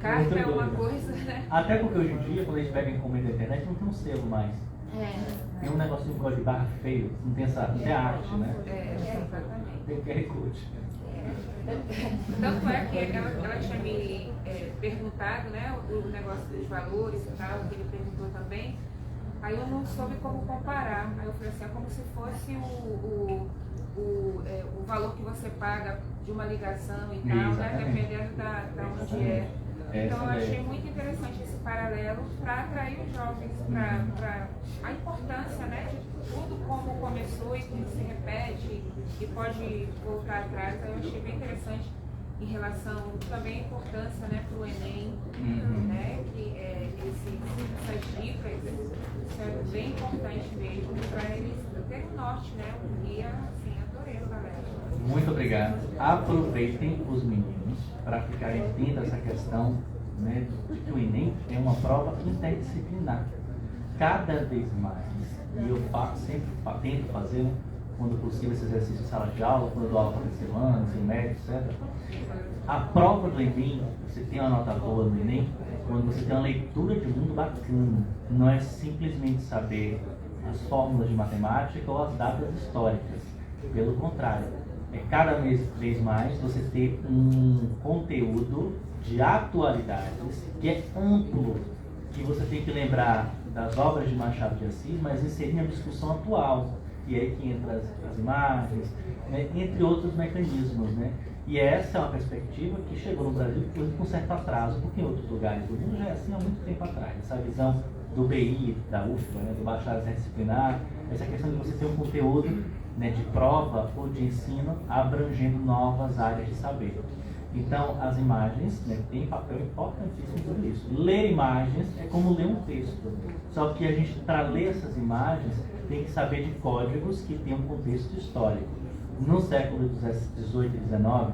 Carta Muito é uma doido. coisa, né? Até porque hoje em dia, quando a gente pega encomenda da internet, não tem um selo mais. Tem um negocinho de código de barra feio, não tem arte, né? Exatamente. Tem o QR Code. Tanto é que ela tinha me perguntado, né, o negócio dos valores e tal, que ele perguntou também. Aí eu não soube como comparar. Aí eu falei assim, é como se fosse o valor que você paga de uma ligação e tal, né, Exatamente. dependendo da onde é. Então eu Essa achei é. muito interessante esse paralelo para atrair os jovens para a importância, né, de tudo como começou e que se repete e pode voltar atrás. Aí eu achei bem interessante em relação também à importância, né, para o Enem, né, que essas dicas, isso é bem importante mesmo para eles terem um norte, né, um guia, assim, adorei, galera. Muito obrigado. Aproveitem os meninos para ficarem dentro dessa questão, né, de que o Enem é uma prova interdisciplinar. Cada vez mais, e eu sempre tento fazer, né, quando possível, esse exercício em sala de aula, quando eu dou aula para terceiro ensino médio, etc. A prova do Enem, você tem uma nota boa no Enem, quando você tem uma leitura de mundo bacana. Não é simplesmente saber as fórmulas de matemática ou as datas históricas. Pelo contrário, é cada vez mais você ter um conteúdo de atualidades que é amplo, que você tem que lembrar das obras de Machado de Assis, mas inserir na discussão atual. E aí que entra as imagens, né, entre outros mecanismos, né? E essa é uma perspectiva que chegou no Brasil com um certo atraso, porque em outros lugares do mundo já é assim há muito tempo atrás. Essa visão do BI, da UFBA, né, do bacharel interdisciplinar, essa questão de você ter um conteúdo, né, de prova ou de ensino abrangendo novas áreas de saber. Então, as imagens, né, têm papel importantíssimo sobre isso. Ler imagens é como ler um texto, só que a gente, para ler essas imagens, tem que saber de códigos que têm um contexto histórico. No século XVIII e XIX,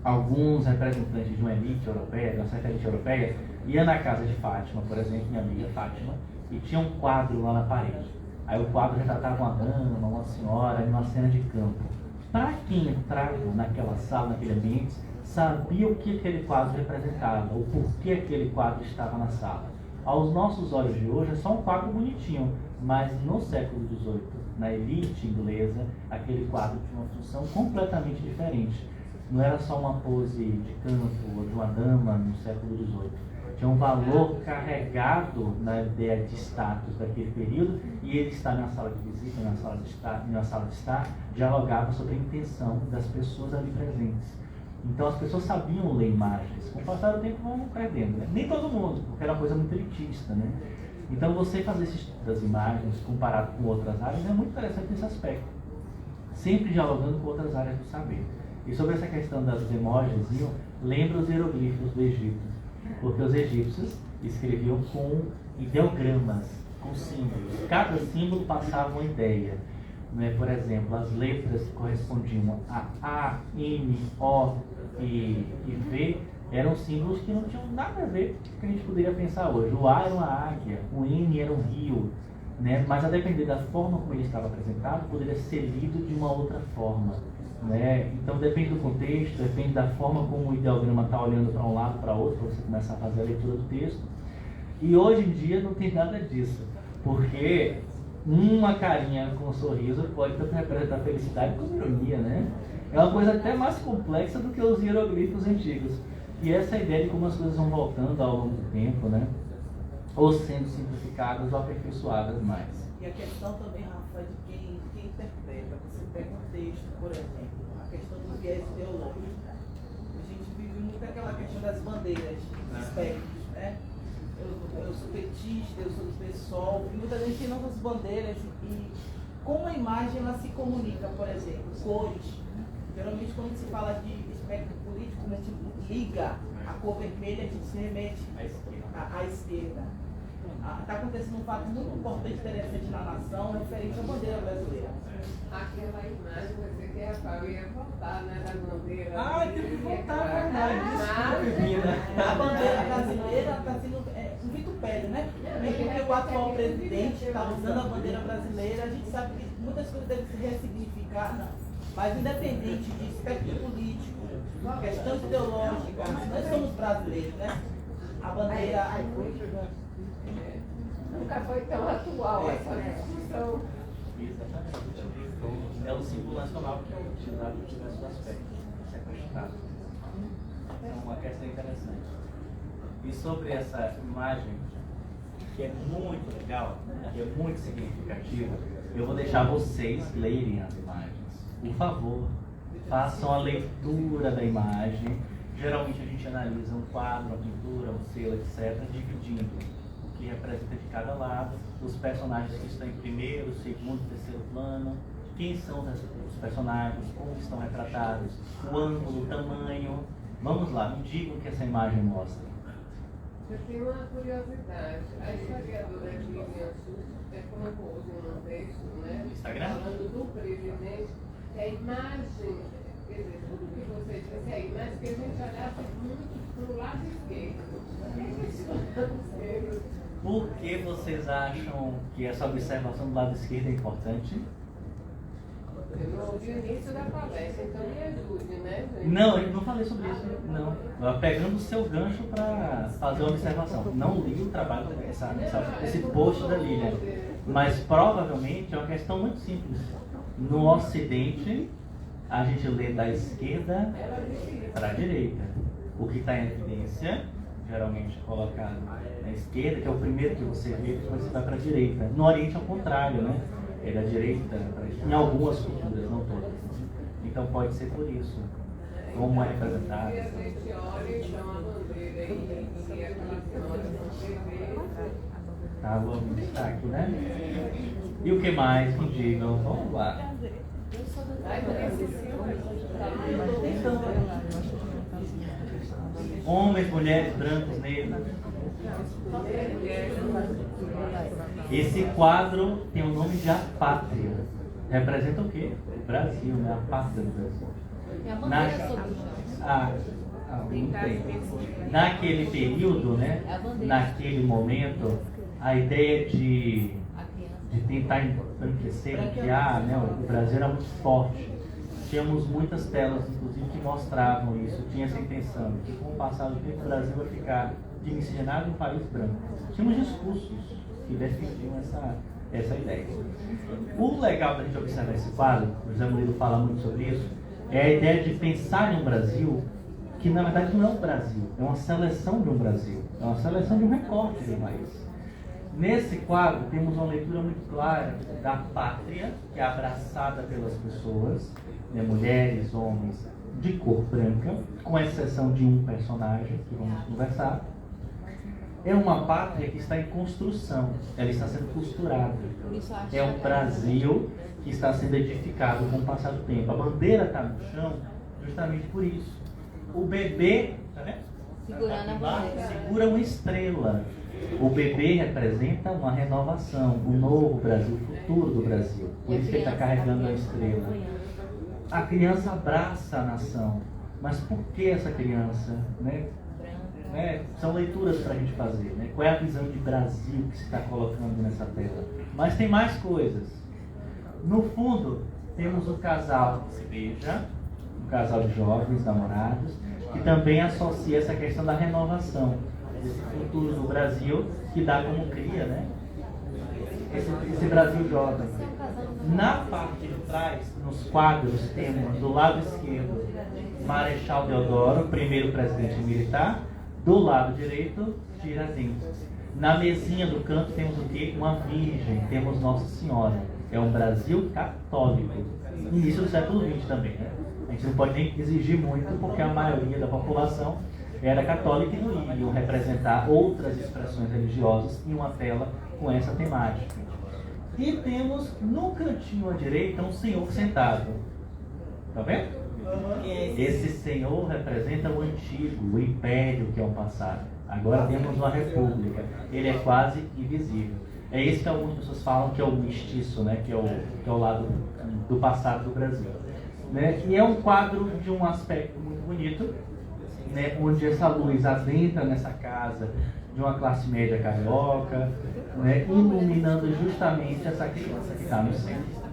alguns representantes de uma elite europeia, de uma certa elite europeia, iam na casa de Fátima, por exemplo, minha amiga Fátima, e tinha um quadro lá na parede. Aí o quadro retratava uma dama, uma senhora, em uma cena de campo. Para quem entrava naquela sala, naquele ambiente, sabia o que aquele quadro representava, o porquê aquele quadro estava na sala. Aos nossos olhos de hoje é só um quadro bonitinho, mas no século XVIII, na elite inglesa, aquele quadro tinha uma função completamente diferente. Não era só uma pose de canto ou de uma dama no século XVIII. Tinha um valor carregado na ideia de status daquele período, e ele está na sala de visita, na sala de estar, dialogava sobre a intenção das pessoas ali presentes. Então as pessoas sabiam ler imagens. Com o passar do tempo vão perdendo, né? Nem todo mundo, porque era uma coisa muito elitista, né? Então você fazer esse estudo das imagens comparado com outras áreas é muito interessante nesse aspecto. Sempre dialogando com outras áreas do saber. E sobre essa questão das emojis, lembra os hieroglifos do Egito. Porque os egípcios escreviam com ideogramas, com símbolos. Cada símbolo passava uma ideia. Né? Por exemplo, as letras que correspondiam a M, O e V eram símbolos que não tinham nada a ver com o que a gente poderia pensar hoje. O A era uma águia, o N era um rio, né? Mas a depender da forma como ele estava apresentado, poderia ser lido de uma outra forma. Né? Então depende do contexto, depende da forma como o ideograma está olhando para um lado, para outro, para você começar a fazer a leitura do texto. E hoje em dia não tem nada disso, porque uma carinha com um sorriso pode tanto representar felicidade como ironia, né? É uma coisa até mais complexa do que os hieroglifos antigos. E essa ideia de como as coisas vão voltando ao longo do tempo, né? Ou sendo simplificadas ou aperfeiçoadas mais. E a questão também, Rafa, de quem interpreta. Você pega um texto, por exemplo, a questão do viés ideológico. A gente vive muito aquela questão das bandeiras, dos espectros, né? Eu sou petista, eu sou do PSOL, e muita gente tem nossas bandeiras e como a imagem ela se comunica, por exemplo, cores. Geralmente quando se fala de espectro político, quando a gente liga a cor vermelha, a gente se remete à esquerda. está acontecendo um fato muito importante e interessante na nação, referente à bandeira brasileira. Aquela imagem, você quer eu ia voltar, né, da bandeira. Ah, tem que voltar, verdade. A bandeira brasileira está sendo um vitupério, né? Porque o atual presidente está usando a bandeira brasileira, a gente sabe que muitas coisas devem se ressignificar, não. Mas independente de espectro político, questão ideológica, nós somos brasileiros, né? A bandeira. Nunca foi tão atual essa discussão. Exatamente. É o símbolo nacional que é utilizado em diversos aspectos, sequestrado. É uma questão interessante. E sobre essa imagem, que é muito legal, que é muito significativa, eu vou deixar vocês lerem as imagens. Por favor, façam a leitura da imagem. Geralmente a gente analisa um quadro, uma pintura, um selo, etc., dividindo o que representa de cada lado, os personagens que estão em primeiro, segundo, terceiro plano, quem são os personagens, como estão retratados, o ângulo, o tamanho. Vamos lá, me digam o que essa imagem mostra. Eu tenho uma curiosidade. A historiadora Lilian Sul colocou hoje num texto, né? Instagram? Falando do presidente, a imagem, quer dizer, tudo que você disse, a imagem que a gente olhasse muito para o lado esquerdo. Por que vocês acham que essa observação do lado esquerdo é importante? Eu não ouvi o início da palestra, então me ajude, né, gente? Não, eu não falei sobre isso, não. Eu pegando o seu gancho para fazer uma observação. Não li o trabalho, esse post da Lilian. Mas provavelmente é uma questão muito simples. No Ocidente, a gente lê da esquerda para a direita. O que está em evidência, geralmente colocado na esquerda, que é o primeiro que você vê, depois você vai para a direita. No Oriente é o contrário, né? É da direita para a direita. Em algumas culturas, não todas. Então pode ser por isso. Como é representado. E a gente olha então a bandeira e aquela senhora não TV. Tá, vamos destaque, né? E o que mais? Me digam. Vamos lá. Homens, mulheres, brancos, negros. Esse quadro tem o nome de A Pátria. Representa o quê? O Brasil, né? A pátria do Brasil. Naquele período, né? Naquele momento, a ideia de tentar embranquecer, ampliar, né? O Brasil era muito forte. Tínhamos muitas telas, inclusive, que mostravam isso. Tinha essa intenção de que, com o passar do tempo, o Brasil vai ficar de miscigenado em um país branco. Tínhamos discursos que defendiam essa ideia. O legal da gente observar esse quadro, o José Murilo fala muito sobre isso, é a ideia de pensar em um Brasil que, na verdade, não é um Brasil, é uma seleção de um Brasil, é uma seleção de um recorte de um país. Nesse quadro, temos uma leitura muito clara da pátria, que é abraçada pelas pessoas, né, mulheres, homens, de cor branca, com exceção de um personagem que vamos conversar. É uma pátria que está em construção, ela está sendo costurada. É um Brasil que está sendo edificado com o passar do tempo. A bandeira está no chão justamente por isso. O bebê, tá vendo? Segurando a bandeira. Segura uma estrela. O bebê representa uma renovação, o novo Brasil, o futuro do Brasil. Por isso que ele está carregando a estrela. A criança abraça a nação. Mas por que essa criança, né? São leituras para a gente fazer, né? Qual é a visão de Brasil que se está colocando nessa tela? Mas tem mais coisas. No fundo, temos um casal que se beija, um casal de jovens namorados, que também associa essa questão da renovação, desse futuro do Brasil, que dá como cria, né? Esse Brasil jovem. Na parte de trás, nos quadros, temos do lado esquerdo Marechal Deodoro, primeiro presidente militar. Do lado direito, Tiradentes. Na mesinha do canto temos o quê? Uma virgem, temos Nossa Senhora. É um Brasil católico. Início do século XX também, né? A gente não pode nem exigir muito, porque a maioria da população era católica e não iriam representar outras expressões religiosas em uma tela com essa temática. E temos no cantinho à direita um senhor sentado. Tá vendo? Esse senhor representa o antigo, o império que é o passado. Agora temos uma república. Ele é quase invisível. É esse que algumas pessoas falam que é o mestiço, né? que é o lado do passado do Brasil. Né? E é um quadro de um aspecto muito bonito, né? Onde essa luz adentra nessa casa de uma classe média carioca, né? Iluminando justamente essa criança que está no centro.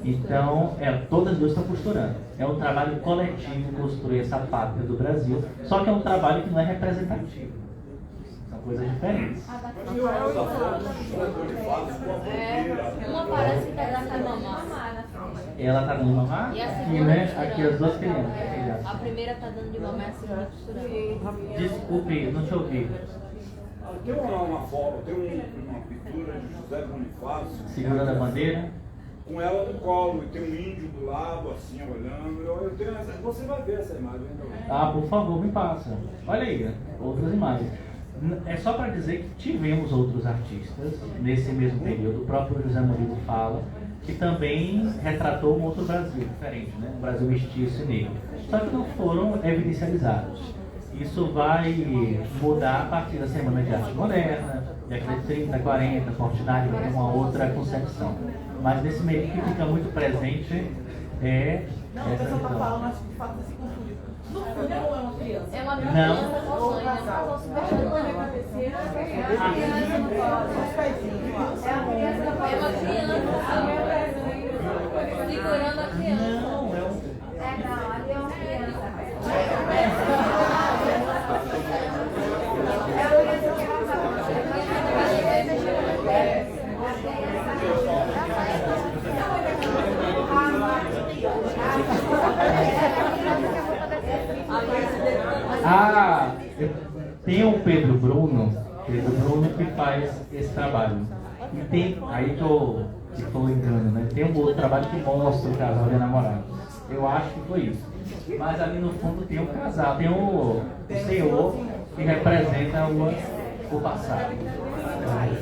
Então, todas duas estão costurando. É um trabalho coletivo construir essa pátria do Brasil, só que é um trabalho que não é representativo. São coisas diferentes. Uma parece que está dando mamar. Ela está dando mamar? E a Aqui, segunda né? costurando. Aqui as duas crianças. A primeira está dando de mamar, a segunda costurando. Desculpe, não te ouvi. Tem uma foto, tem uma pintura de José Bonifácio. Segurando a bandeira. Com ela no colo, e tem um índio do lado, assim, olhando. Eu tenho essa, você vai ver essa imagem também. Ah, por favor, me passa. Olha aí, outras imagens. É só para dizer que tivemos outros artistas nesse mesmo período. O próprio José Murilo fala que também retratou um outro Brasil diferente, né? Um Brasil mestiço e negro. Só que não foram evidencializados. Isso vai mudar a partir da Semana de Arte Moderna, década de 30, 40, Portinari tem uma outra concepção. Mas nesse meio que fica muito presente é Não, a essa pessoa está visão. falando, acho que de fato se confunde. No fundo é uma criança. É uma Não. criança com Ou sonho, um casal. não se beijando, não. A criança no colo, os pezinhos lá. É uma criança segurando a criança. Não, é um... Não, ali é uma criança. Ah, tem o Pedro Bruno que faz esse trabalho. E tem, aí que estou engano, né? Tem um outro trabalho que mostra o casal de namorados. Eu acho que foi isso. Mas ali no fundo tem um casal, tem o senhor que representa o passado. Verdade.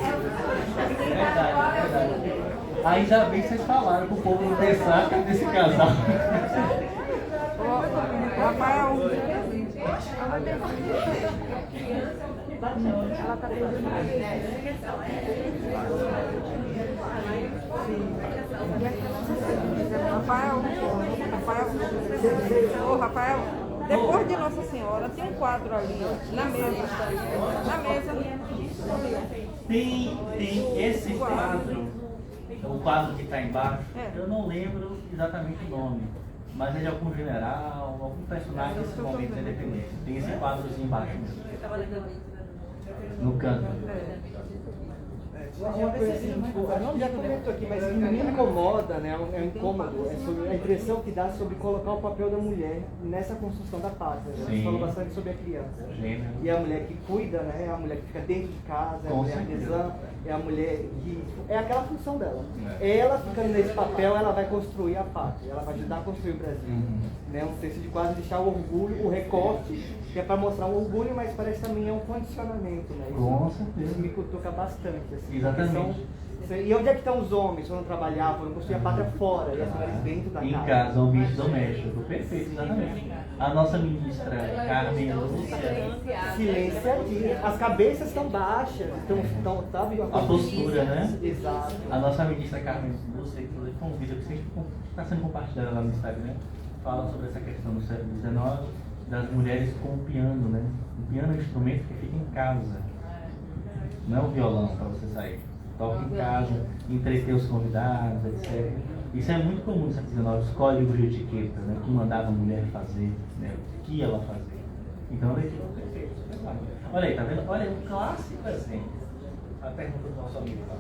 Ainda bem que vocês falaram para o povo não pensar que é desse casal. Rafael, Rafael, depois de Nossa Senhora, tem um quadro ali, na mesa. Tem esse quadro, o quadro que está embaixo, eu não lembro exatamente o nome, mas é de algum general, algum personagem desse momento da independência. Tem esse quadrozinho embaixo mesmo. No canto. Uma coisa assim, tipo, a gente já comentou aqui, mas o que me incomoda, né, é um incômodo, é sobre a impressão que dá sobre colocar o papel da mulher nessa construção da pátria. Né? Você falou bastante sobre a criança. Gênero. E a mulher que cuida, né, é a mulher que fica dentro de casa, é a mulher artesã, é a mulher que... É aquela função dela. Ela ficando nesse papel, ela vai construir a pátria, ela vai ajudar a construir o Brasil. Né? Um senso de quase deixar o orgulho, o recorte, que é para mostrar um orgulho, mas parece também é um condicionamento, né? Com certeza. Isso me cutuca bastante, assim. Exatamente. E onde é que estão os homens? Foram trabalhar, foram construir a pátria fora, e as mulheres dentro da casa. Em casa, ambiente doméstico. Perfeito, exatamente. A nossa ministra Carmen Lúcia. Silenciadinha. As cabeças estão baixas, estão sabe? A postura, né? Exato. A nossa ministra Carmen Lúcia, inclusive, foi um vídeo que sempre está sendo compartilhado lá no Instagram, fala sobre essa questão do século XIX, das mulheres com o piano, né? O piano é um instrumento que fica em casa. Não é um violão para você sair. Toca em casa, entreter os convidados, etc. Isso é muito comum no século XIX, os códigos de etiqueta, né? O que mandava a mulher fazer, né? O que ela fazia. Então, olha aqui, perfeito. Olha aí, tá vendo? Olha, um clássico exemplo. A pergunta do nosso amigo, tá?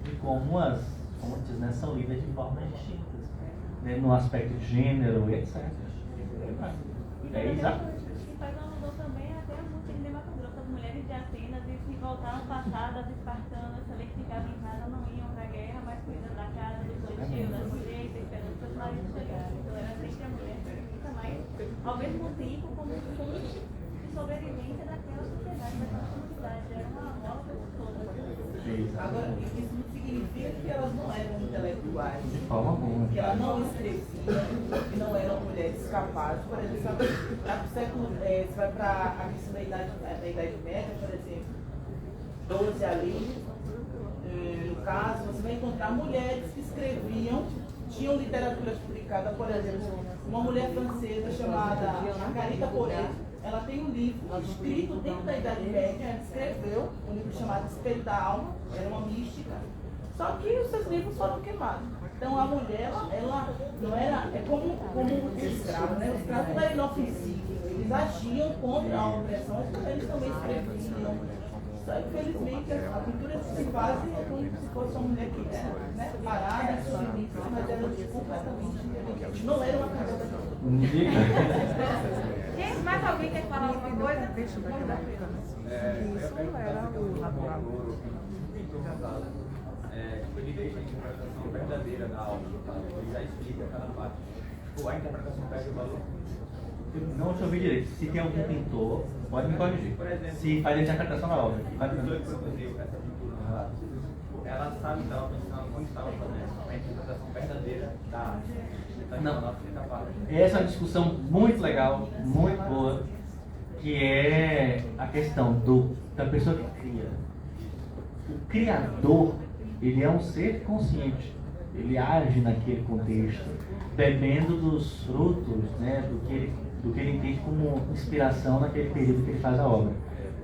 De como as fontes, né, são lidas de formas distintas, né? No aspecto de gênero, etc. É exatamente. Mudou também até muito cinematográfico. As mulheres de Atenas e se voltaram ao passado, as espartanas também que ficavam em casa, não iam para a guerra, mas cuidando da casa, do plantio, das mulheres, esperando que os maridos chegassem. Então era sempre a mulher feminista, mas ao mesmo tempo como um fonte de sobrevivência daquela sociedade, daquela comunidade. Era uma roda toda. Agora, isso significa que elas não eram intelectuais, De forma alguma. que elas não escreviam, que não eram mulheres capazes. Por exemplo, sabe, você vai para a questão da Idade Média, por exemplo, 12 ali, no caso, você vai encontrar mulheres que escreviam, tinham literaturas publicadas, por exemplo, uma mulher francesa chamada Margarita Poré, ela tem um livro escrito dentro da Idade Média, ela escreveu um livro chamado Espelho da Alma, era uma mística, só que os seus livros foram queimados. Então a mulher, ela não era, é como os escravos, né? Os escravos não eram inofensivos, eles agiam contra a opressão, eles também escreviam. Infelizmente, a cultura se faz como se fosse uma mulher que era, né, parada, submissa, mas ela completamente inteligente. Não era uma carreira. Mais alguém quer falar alguma coisa? Isso era o natural. Ele deixa a interpretação verdadeira da alma, ele já explica cada parte. A interpretação perde o valor. Não te ouvi direito. Se tem algum pintor, pode me corrigir. Por exemplo, se faz a interpretação da obra. A pessoa que produziu essa pintura no relato, ela sabe que ela pensando onde estava fazendo a interpretação verdadeira da arte. Não. Essa é uma discussão muito legal, muito boa, que é a questão da pessoa que cria. O criador, ele é um ser consciente. Ele age naquele contexto, bebendo dos frutos, né, do que ele entende como inspiração naquele período que ele faz a obra.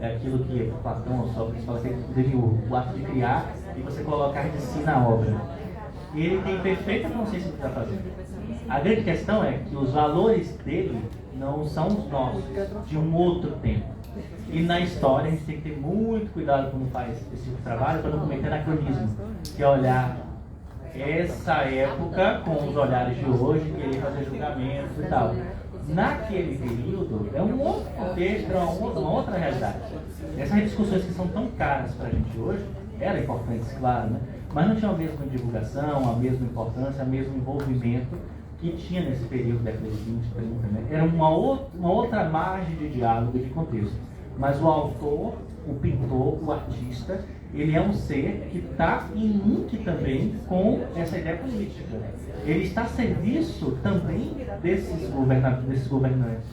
É aquilo que Platão, Sócrates fala que o ato de criar e você colocar de si na obra. E ele tem perfeita consciência do que está fazendo. A grande questão é que os valores dele não são os nossos, de um outro tempo. E na história a gente tem que ter muito cuidado quando faz esse tipo de trabalho para não cometer anacronismo, que é olhar essa época com os olhares de hoje, querer fazer julgamentos e tal. Naquele período é um outro contexto, é uma outra realidade. Essas discussões que são tão caras para a gente hoje eram importantes, claro, né? Mas não tinham a mesma divulgação, a mesma importância, o mesmo envolvimento que tinha nesse período da década de 20, 30, né? Era uma outra margem de diálogo e de contexto. Mas o autor, o pintor, o artista, ele é um ser que está em link também com essa ideia política. Ele está a serviço também desses governantes.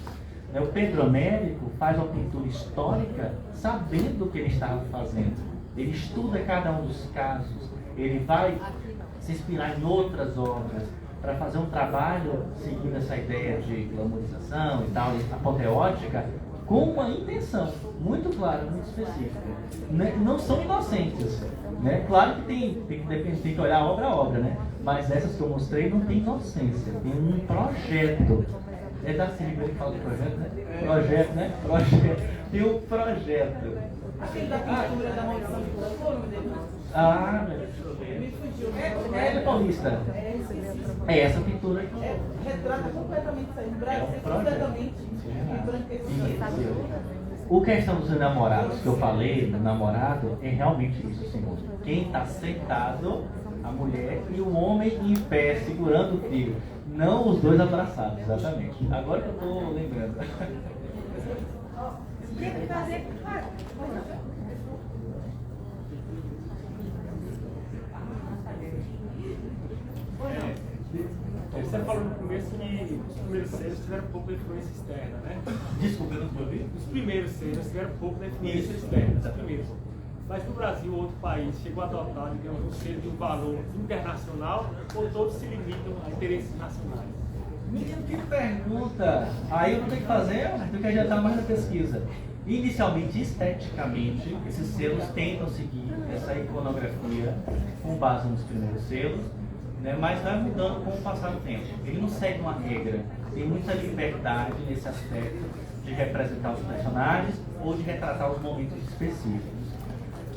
O Pedro Américo faz uma pintura histórica sabendo o que ele estava fazendo. Ele estuda cada um dos casos, ele vai se inspirar em outras obras para fazer um trabalho seguindo essa ideia de glamorização e tal, apoteótica, com uma intenção muito clara, muito específica. Não são inocentes, né? Claro que tem que olhar obra a obra, né? Mas essas que eu mostrei não tem inocência, tem um projeto. É da Silvia que fala de projeto, né? Projeto, né? Projeto. Tem um projeto. Aquele da pintura da maldição de Platão, deixa eu ver. Me fugiu. É Paulista. É essa pintura aqui. Retrata completamente isso aí. No Brasil, completamente embranquecido. O questão dos namorados que eu falei, do namorado, é realmente isso, senhor. Quem está sentado, a mulher, e o homem em pé, segurando o filho. Não os dois abraçados, exatamente. Agora que eu estou lembrando. Tem que fazer. Você falou no começo que os primeiros seres tiveram pouco de influência externa, né? Desculpa, eu não ouvi. Os primeiros seres tiveram pouco de influência externa, os primeiros. Mas no Brasil, outro país, chegou a adotar, digamos, um ser de um valor internacional, ou todos se limitam a interesses nacionais? Menino, que pergunta! Aí eu não tenho que fazer, do que adiantar mais na pesquisa. Inicialmente, esteticamente, esses selos tentam seguir essa iconografia com base nos primeiros selos, né, mas vai mudando com o passar do tempo. Ele não segue uma regra, tem muita liberdade nesse aspecto de representar os personagens ou de retratar os momentos específicos.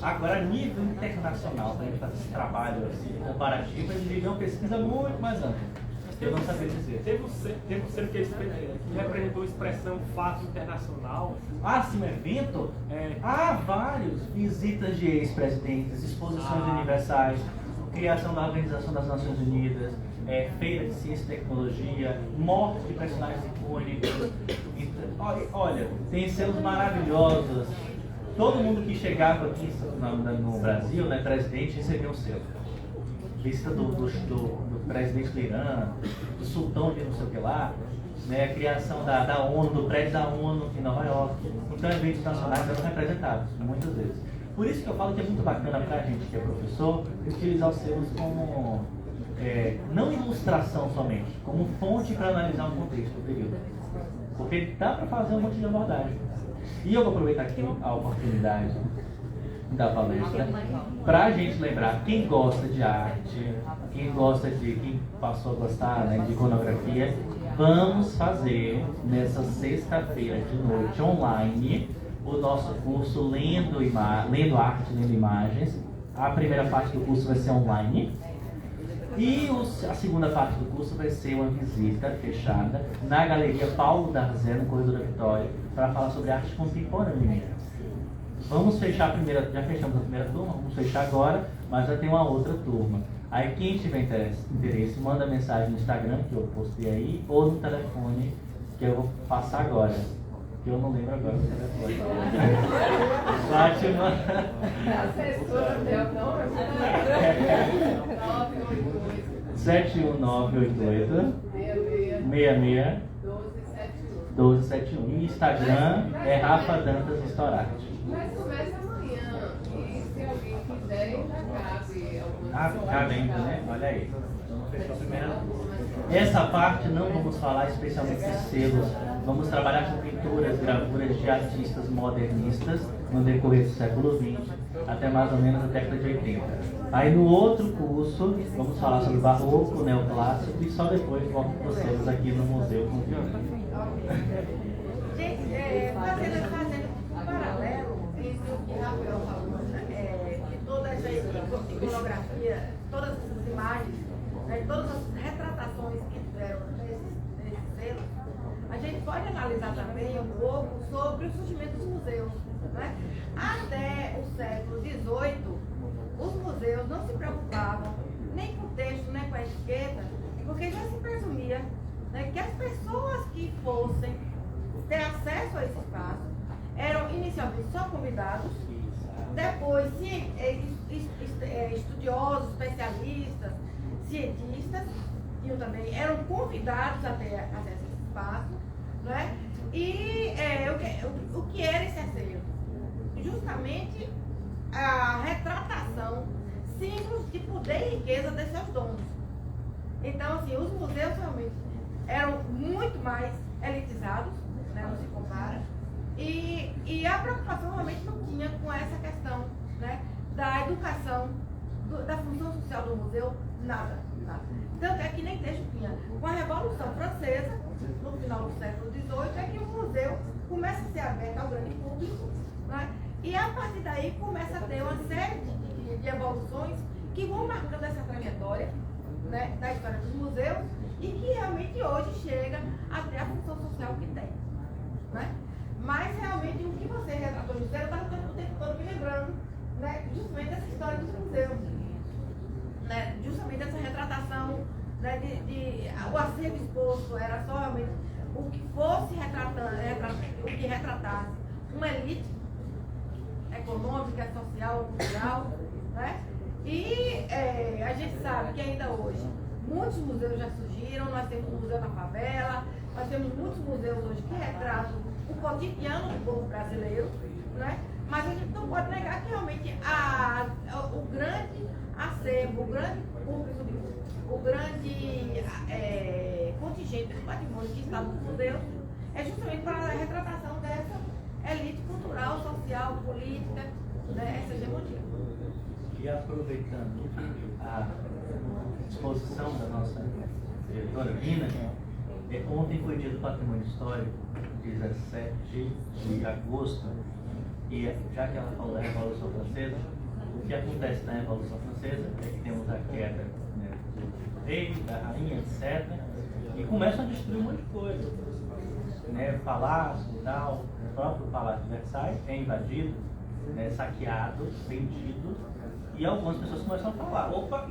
Agora, a nível internacional, para a gente fazer esse trabalho assim, comparativo, a gente vive uma pesquisa muito mais ampla. Eu não sabia dizer. Teve um ser que representou a expressão fato internacional. Ah, sim, um evento? Vários. Visitas de ex-presidentes, exposições universais, criação da Organização das Nações Unidas, feira de ciência e tecnologia, morte de personagens icônicos. Olha, tem selos maravilhosos. todo mundo que chegava aqui no Brasil, né, presidente, recebia um selo. Visita do presidente do Irã, do sultão de não sei o que lá, né, a criação da ONU, do prédio da ONU em Nova York. Então, eventos nacionais eram representados, muitas vezes. Por isso que eu falo que é muito bacana para a gente que é professor, utilizar os selos como, não ilustração somente, como fonte para analisar um contexto do período. Porque dá para fazer um monte de abordagem. E eu vou aproveitar aqui a oportunidade da palestra para a gente lembrar quem gosta de arte, quem passou a gostar, né, de iconografia. Vamos fazer nessa sexta-feira de noite online o nosso curso Lendo Arte, Lendo Imagens. A primeira parte do curso vai ser online e a segunda parte do curso vai ser uma visita fechada na Galeria Paulo Darzé, no Corredor da Vitória, para falar sobre arte contemporânea. Vamos fechar a primeira, já fechamos a primeira turma, vamos fechar agora, mas já tem uma outra turma. Aí quem tiver interesse, manda mensagem no Instagram, que eu postei aí, ou no telefone, que eu vou passar agora. Que eu não lembro agora do telefone. Fátima. Assessora meu nome. 71988 66 1271. E Instagram é Rafa Dantas Storarte. Mas começa amanhã. E se alguém quiser, já cabe. Cabe ainda, né? Olha aí. Vamos fechar a primeira. Essa parte não vamos falar especialmente de selos. Vamos trabalhar com pinturas, gravuras de artistas modernistas no decorrer do século XX, até mais ou menos a década de 80. Aí no outro curso, vamos falar sobre barroco, neoclássico e só depois volto com vocês aqui no museu com o violino. Gente, fazendo um paralelo entre o que Rafael falou, de toda essa iconografia, todas as imagens, todas as retratações que tiveram nesses selos, a gente pode analisar também um pouco sobre o surgimento dos museus. Né? Até o século XVIII, os museus não se preocupavam nem com o texto, nem com a etiqueta, porque já se presumia, né, que as pessoas que fossem ter acesso a esse espaço eram inicialmente só convidados, depois estudiosos, especialistas, cientistas, também eram convidados a ter acesso a esse espaço, né? E o que era esse acervo? Justamente a retratação, símbolos de poder e riqueza desses seus donos. Então, assim, os museus realmente eram muito mais elitizados, né? Não se compara. E a preocupação realmente não tinha com essa questão, né, da educação, da função social do museu, nada. Tanto é que nem texto tinha. Com a Revolução Francesa, no final do século XVIII, é que o museu começa a ser aberto ao grande público, né? E a partir daí começa a ter uma série de evoluções que vão marcando essa trajetória, né, da história dos museus e que realmente hoje chega até a função social que tem. Né? Mas realmente o que você retratou no museu, eu estava o tempo todo me lembrando, né, justamente dessa história dos museus. Né, justamente essa retratação, né, o acervo exposto era só realmente o que fosse o que retratasse uma elite econômica, social, cultural, né? E a gente sabe que ainda hoje muitos museus já surgiram, nós temos o Museu da Favela, nós temos muitos museus hoje que retratam o cotidiano do povo brasileiro, né? Mas a gente não pode negar que realmente o grande acervo, o grande público, o grande contingente do patrimônio que está nos museus é justamente para a retratação dessa elite cultural, social, política, né, essa hegemonia. E aproveitando a exposição da nossa diretora Lina, ontem foi dia do Patrimônio Histórico, 17 de agosto, e já que ela falou da Revolução Francesa, o que acontece na Revolução Francesa é que temos a queda, né, do rei, da rainha, etc. E começam a destruir um monte de coisa. Né, palácio e tal, o próprio Palácio de Versailles é invadido, né, saqueado, vendido, e algumas pessoas começam a falar, opa,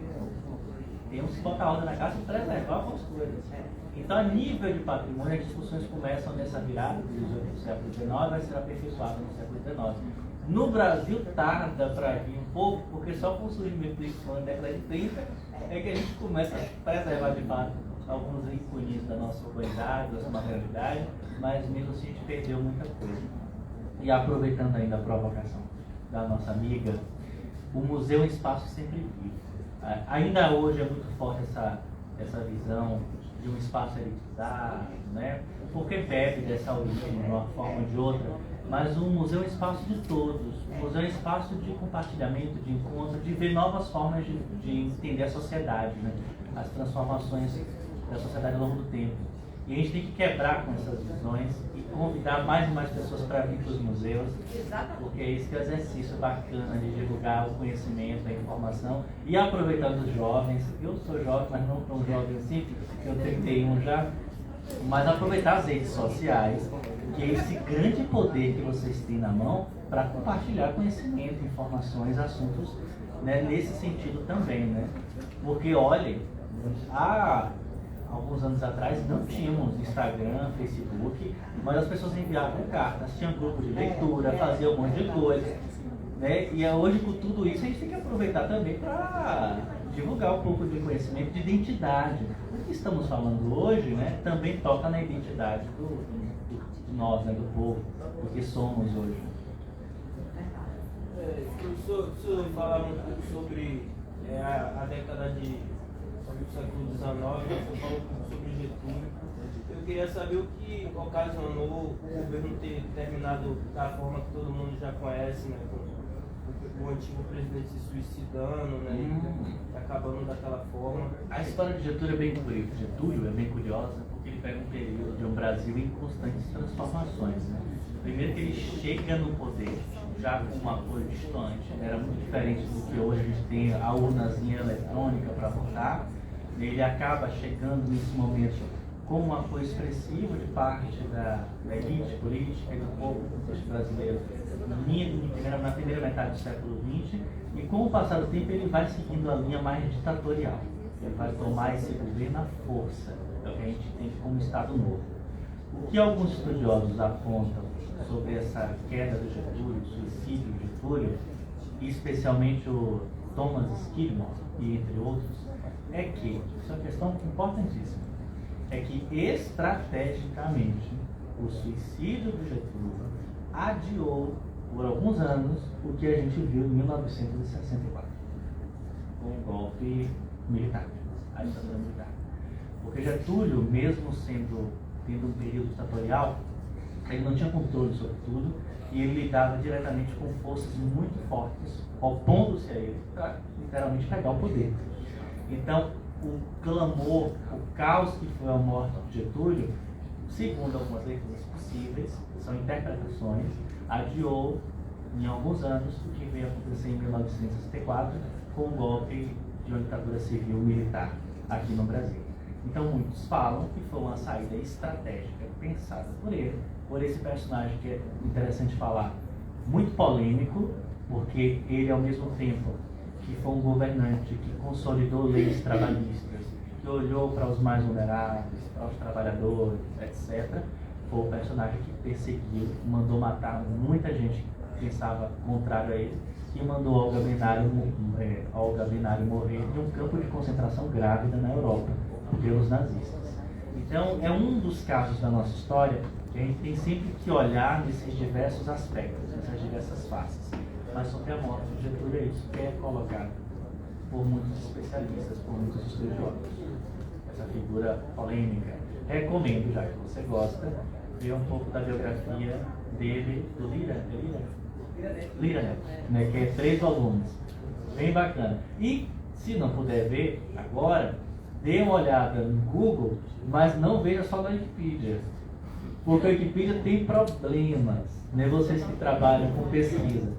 temos que botar ordem na casa e preservar algumas coisas. Então, a nível de patrimônio, as discussões começam nessa virada do século XIX, vai ser aperfeiçoada no século XIX. No Brasil tarda para vir um pouco, porque só com o surgimento do IFAM na década de 30 é que a gente começa a preservar de fato alguns ícones da nossa urbanidade, da nossa materialidade, mas mesmo assim a gente perdeu muita coisa. E aproveitando ainda a provocação da nossa amiga, o museu é um espaço sempre vivo. Ainda hoje é muito forte essa visão de um espaço elitizado, né? Porque bebe dessa origem de uma forma ou de outra, mas o museu é um espaço de todos. O museu é um espaço de compartilhamento, de encontro, de ver novas formas de entender a sociedade, né? As transformações da sociedade ao longo do tempo. E a gente tem que quebrar com essas visões e convidar mais e mais pessoas para vir para os museus, porque é esse que é o exercício bacana de divulgar o conhecimento, a informação e aproveitando os jovens. Eu sou jovem, mas não tão jovem assim, eu 31 já, mas aproveitar as redes sociais, que é esse grande poder que vocês têm na mão para compartilhar conhecimento, informações, assuntos, né, nesse sentido também, né? Porque, olhem, alguns anos atrás não tínhamos Instagram, Facebook, mas as pessoas enviavam cartas, tinham grupo de leitura, faziam um monte de coisa, né? E hoje, com tudo isso, a gente tem que aproveitar também para divulgar um pouco de conhecimento, de identidade. O que estamos falando hoje, né, também toca na identidade de nós, né, do povo, do que somos hoje. O senhor falava um pouco sobre a década do século XIX, você falou um pouco sobre Getúlio. Eu queria saber o que ocasionou o governo ter terminado da forma que todo mundo já conhece, né, com o antigo presidente se suicidando, né, e acabando daquela forma. A história de Getúlio é bem curiosa, porque ele pega um período de um Brasil em constantes transformações, né? Primeiro que ele chega no poder já com um apoio distante, era muito diferente do que hoje a gente tem a urnazinha eletrônica para votar. Ele acaba chegando nesse momento com um apoio expressivo de parte da elite política e do povo brasileiro na primeira metade do século XX, e com o passar do tempo ele vai seguindo a linha mais ditatorial. Ele vai tomar esse governo à força, é o que a gente tem como Estado Novo. O que alguns estudiosos apontam sobre essa queda do Getúlio, o suicídio do Getúlio, e especialmente o Thomas Skidmore, e entre outros, é que, isso é uma questão importantíssima, é que estrategicamente o suicídio do Getúlio adiou por alguns anos o que a gente viu em 1964, com o golpe militar, a ditadura militar. Porque Getúlio, mesmo tendo um período ditatorial, ele não tinha controle sobre tudo e ele lidava diretamente com forças muito fortes, opondo-se a ele para literalmente pegar o poder. Então, o clamor, o caos que foi a morte de Getúlio, segundo algumas leituras possíveis, são interpretações, adiou em alguns anos o que veio acontecer em 1964 com o golpe de uma ditadura civil militar aqui no Brasil. Então muitos falam que foi uma saída estratégica pensada por ele, por esse personagem que é interessante falar, muito polêmico, porque ele ao mesmo tempo que foi um governante que consolidou leis trabalhistas, que olhou para os mais vulneráveis, para os trabalhadores, etc., foi o personagem que perseguiu, mandou matar muita gente que pensava contrário a ele, e mandou Olga Benário morrer em um campo de concentração grávida na Europa, pelos nazistas. Então, é um dos casos da nossa história que a gente tem sempre que olhar nesses diversos aspectos, nessas diversas faces. Mas sobre a morte de Getúlio é isso que é colocado por muitos especialistas, por muitos estudiosos. Essa figura polêmica. Recomendo, já que você gosta, ver um pouco da biografia dele, do Lira Neto, né, que é 3 volumes. Bem bacana. E, se não puder ver agora, dê uma olhada no Google, mas não veja só na Wikipedia. Porque a Wikipedia tem problemas, né? Vocês que trabalham com pesquisa.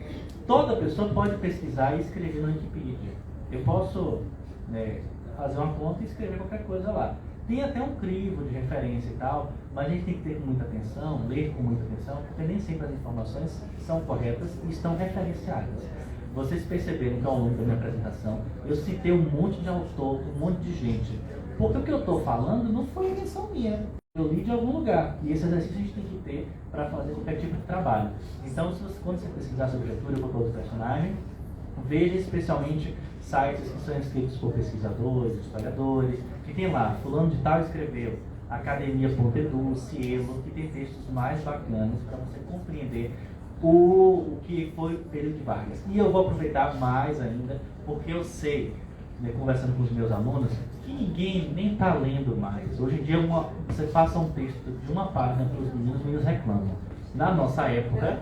Toda pessoa pode pesquisar e escrever na Wikipedia. Eu posso, né, fazer uma conta e escrever qualquer coisa lá. Tem até um crivo de referência e tal, mas a gente tem que ter muita atenção, ler com muita atenção, porque nem sempre as informações são corretas e estão referenciadas. Vocês perceberam que ao longo da minha apresentação eu citei um monte de autor, um monte de gente. Porque o que eu estou falando não foi invenção minha. eu li de algum lugar. E esse exercício a gente tem que ter para fazer qualquer tipo de trabalho. Então, quando você pesquisar sobre leitura por todo personagem, veja especialmente sites que são escritos por pesquisadores, historiadores, que tem lá, fulano de tal escreveu, academia.edu, Cielo, que tem textos mais bacanas para você compreender o que foi o período de Vargas. E eu vou aproveitar mais ainda, porque eu sei, né, conversando com os meus alunos, que ninguém nem está lendo mais. Hoje em dia, você passa um texto de uma página para os meninos reclamam. Na nossa época,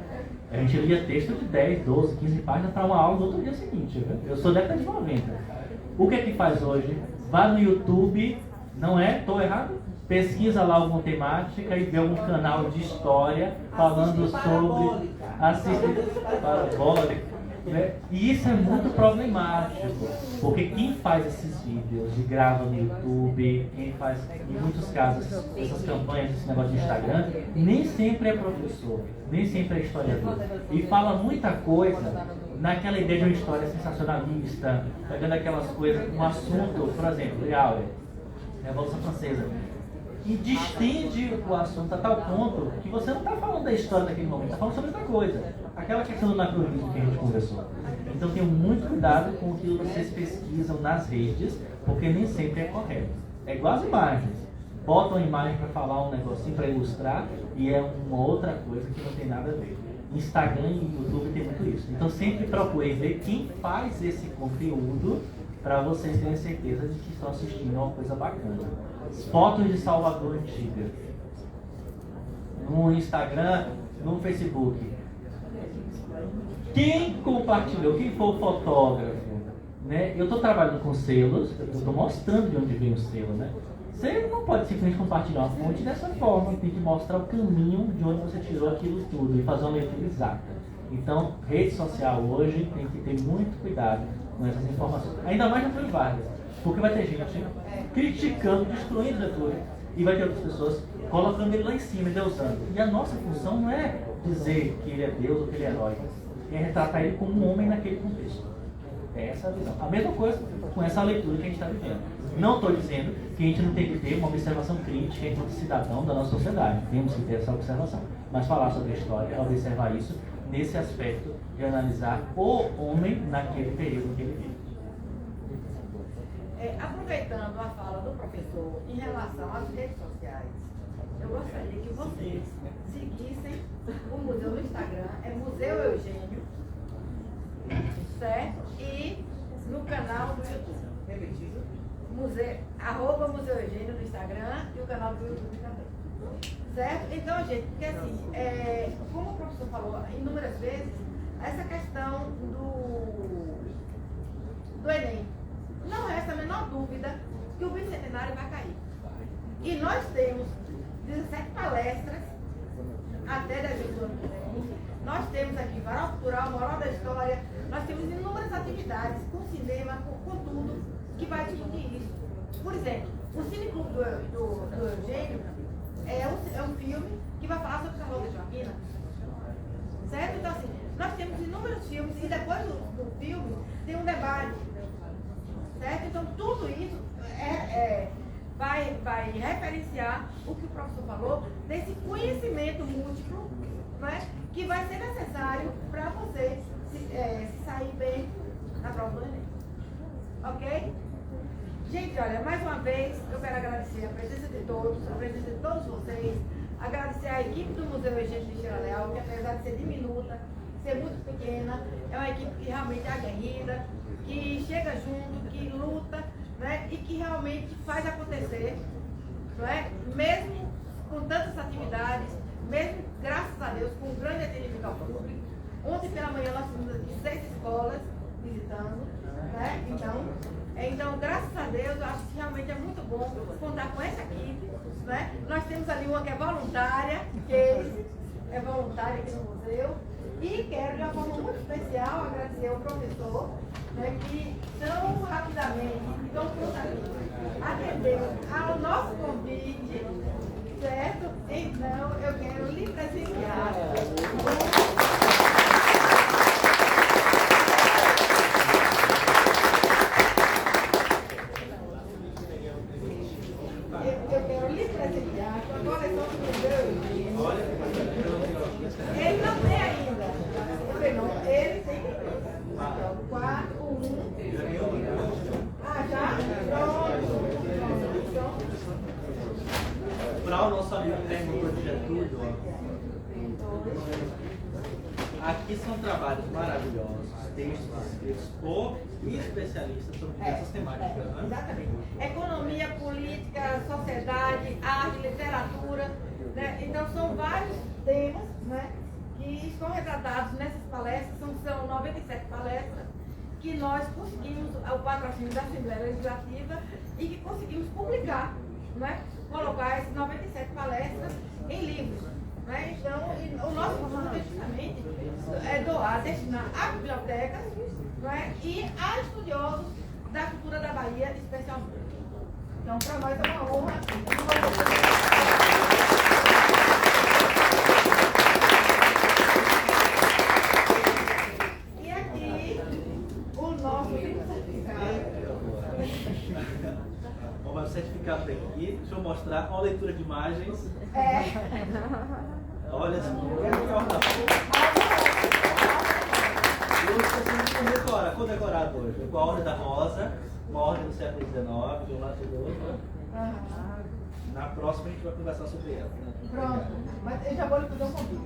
a gente lia texto de 10, 12, 15 páginas para uma aula no outro dia seguinte. Viu? Eu sou da década de 90. O que é que faz hoje? Vá no YouTube, não é? Estou errado? Pesquisa lá alguma temática e vê algum canal de história falando sobre... Assiste parabólica. Né? E isso é muito problemático, porque quem faz esses vídeos e grava no YouTube, quem faz, em muitos casos, essas campanhas, esse negócio de Instagram, nem sempre é professor, nem sempre é historiador. E fala muita coisa naquela ideia de uma história sensacionalista, pegando aquelas coisas, um assunto, por exemplo, Revolução Francesa. E distende o assunto a tal ponto que você não está falando da história daquele momento, está falando sobre outra coisa. Aquela questão do anacronismo que a gente conversou. Então tenham muito cuidado com o que vocês pesquisam nas redes, porque nem sempre é correto. É igual as imagens. Botam a imagem para falar um negocinho, para ilustrar, e é uma outra coisa que não tem nada a ver. Instagram e YouTube tem muito isso. Então sempre procurem ver quem faz esse conteúdo para vocês terem certeza de que estão assistindo a uma coisa bacana. Fotos de Salvador antiga. No Instagram, no Facebook. Quem compartilhou, quem foi o fotógrafo, né? Eu estou trabalhando com selos, eu estou mostrando de onde vem o selo, né? Você não pode simplesmente compartilhar uma fonte dessa forma, tem que mostrar o caminho de onde você tirou aquilo tudo e fazer uma leitura exata. Então, rede social hoje tem que ter muito cuidado com essas informações. Ainda mais no Júlio Vargas, porque vai ter gente criticando, destruindo o leitor, e vai ter outras pessoas colocando ele lá em cima e deusando. E a nossa função não é dizer que ele é Deus ou que ele é herói, é retratar ele como um homem naquele contexto. É essa a visão. A mesma coisa com essa leitura que a gente está vivendo. Não estou dizendo que a gente não tem que ter uma observação crítica enquanto cidadão da nossa sociedade. Temos que ter essa observação. Mas falar sobre a história, observar isso nesse aspecto de analisar o homem naquele período que ele vive. Aproveitando a fala do professor em relação às redes sociais, eu gostaria que vocês seguissem o museu no Instagram, é Museu Eugênio, certo? E no canal do YouTube, repetido, @Museu Eugênio no Instagram e o canal do YouTube também. Certo? Então, gente, porque assim, como o professor falou inúmeras vezes, essa questão do Enem, não resta a menor dúvida que o bicentenário vai cair. E nós temos 17 palestras até dezembro do ano que vem. Nós temos aqui Varal Cultural, Moral da História, nós temos inúmeras atividades com cinema, com tudo, que vai discutir isso. Por exemplo, o Cineclube do Eugênio é um filme que vai falar sobre Carlos de Joaquina. Certo? Então, assim, nós temos inúmeros filmes e depois do filme tem um debate. Certo? Então, tudo isso vai referenciar o que o professor falou, desse conhecimento múltiplo, né, que vai ser necessário para você se sair bem na prova do Enem. Ok? Gente, olha, mais uma vez eu quero agradecer a presença de todos, a presença de todos vocês, agradecer a equipe do Museu Eugênio Teixeira Leal, que apesar de ser diminuta, ser muito pequena, é uma equipe que realmente é aguerrida, que chega junto, que luta, né, e que realmente faz acontecer, não é? Mesmo com tantas atividades, mesmo, graças a Deus, com um grande atendimento ao público. Ontem pela manhã nós tivemos aqui 6 escolas visitando, né? Então, graças a Deus, eu acho que realmente é muito bom contar com essa equipe, né? Nós temos ali uma que é voluntária, que é voluntária aqui no museu. E quero, de uma forma muito especial, agradecer ao professor, né, que tão rapidamente, tão prontamente, atendeu ao nosso convite, certo? Então, eu quero lhe presentear. Eu quero lhe presentear com a Ah, já? Para o nosso amigo terminou de Getúlio, aqui são trabalhos maravilhosos, textos escritos por especialistas sobre diversas temáticas. Né? Exatamente. Economia, política, sociedade, arte, literatura. Né? Então são vários temas, né, que estão retratados nessas palestras, são 97 palestras, que nós conseguimos o patrocínio da Assembleia Legislativa e que conseguimos publicar, né, colocar essas 97 palestras em livros. Né? Então, o nosso fundo é justamente doar, destinar a bibliotecas, né, e a estudiosos da cultura da Bahia, especialmente. Então, para nós é uma honra. E aqui, o nosso certificado. Bom, mas o certificado tem aqui, deixa eu mostrar uma leitura de imagens. Olha só, condecorado hoje, com a Ordem da Rosa, uma ordem do século XIX, de um lado e do outro. Na próxima a gente vai conversar sobre ela. Né? Pronto, mas eu já vou lhe fazer um convite.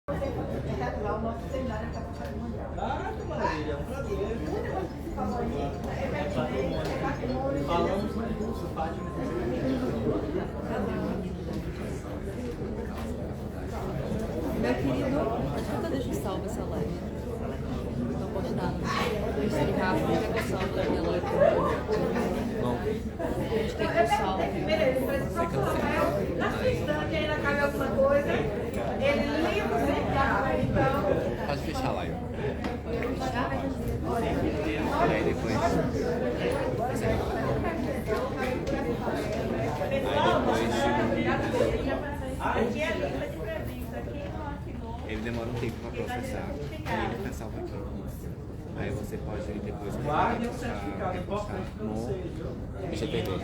Para você realizar o nosso seminário da Patrimônio Mundial. Ah, que maravilha, é um prazer. Muita coisa que você falou aí, é patrimônio. Falamos no curso, Fátima. Meu querido, nunca deixa salvo essa live. Não postar no Instagram, fica salvo na minha live. A gente tem que ter salvo. Na sua estante ainda cabe alguma coisa. Ele livro sem capa, então. Pode fechar a live. Pode fechar? E aí depois. Aqui é a lista de presentes, aqui não assinou. Ele demora um tempo para processar. E ele fica salvo aqui. Aí você pode depois. Guarde o certificado, é importante para vocês, viu? Deixa eu perder.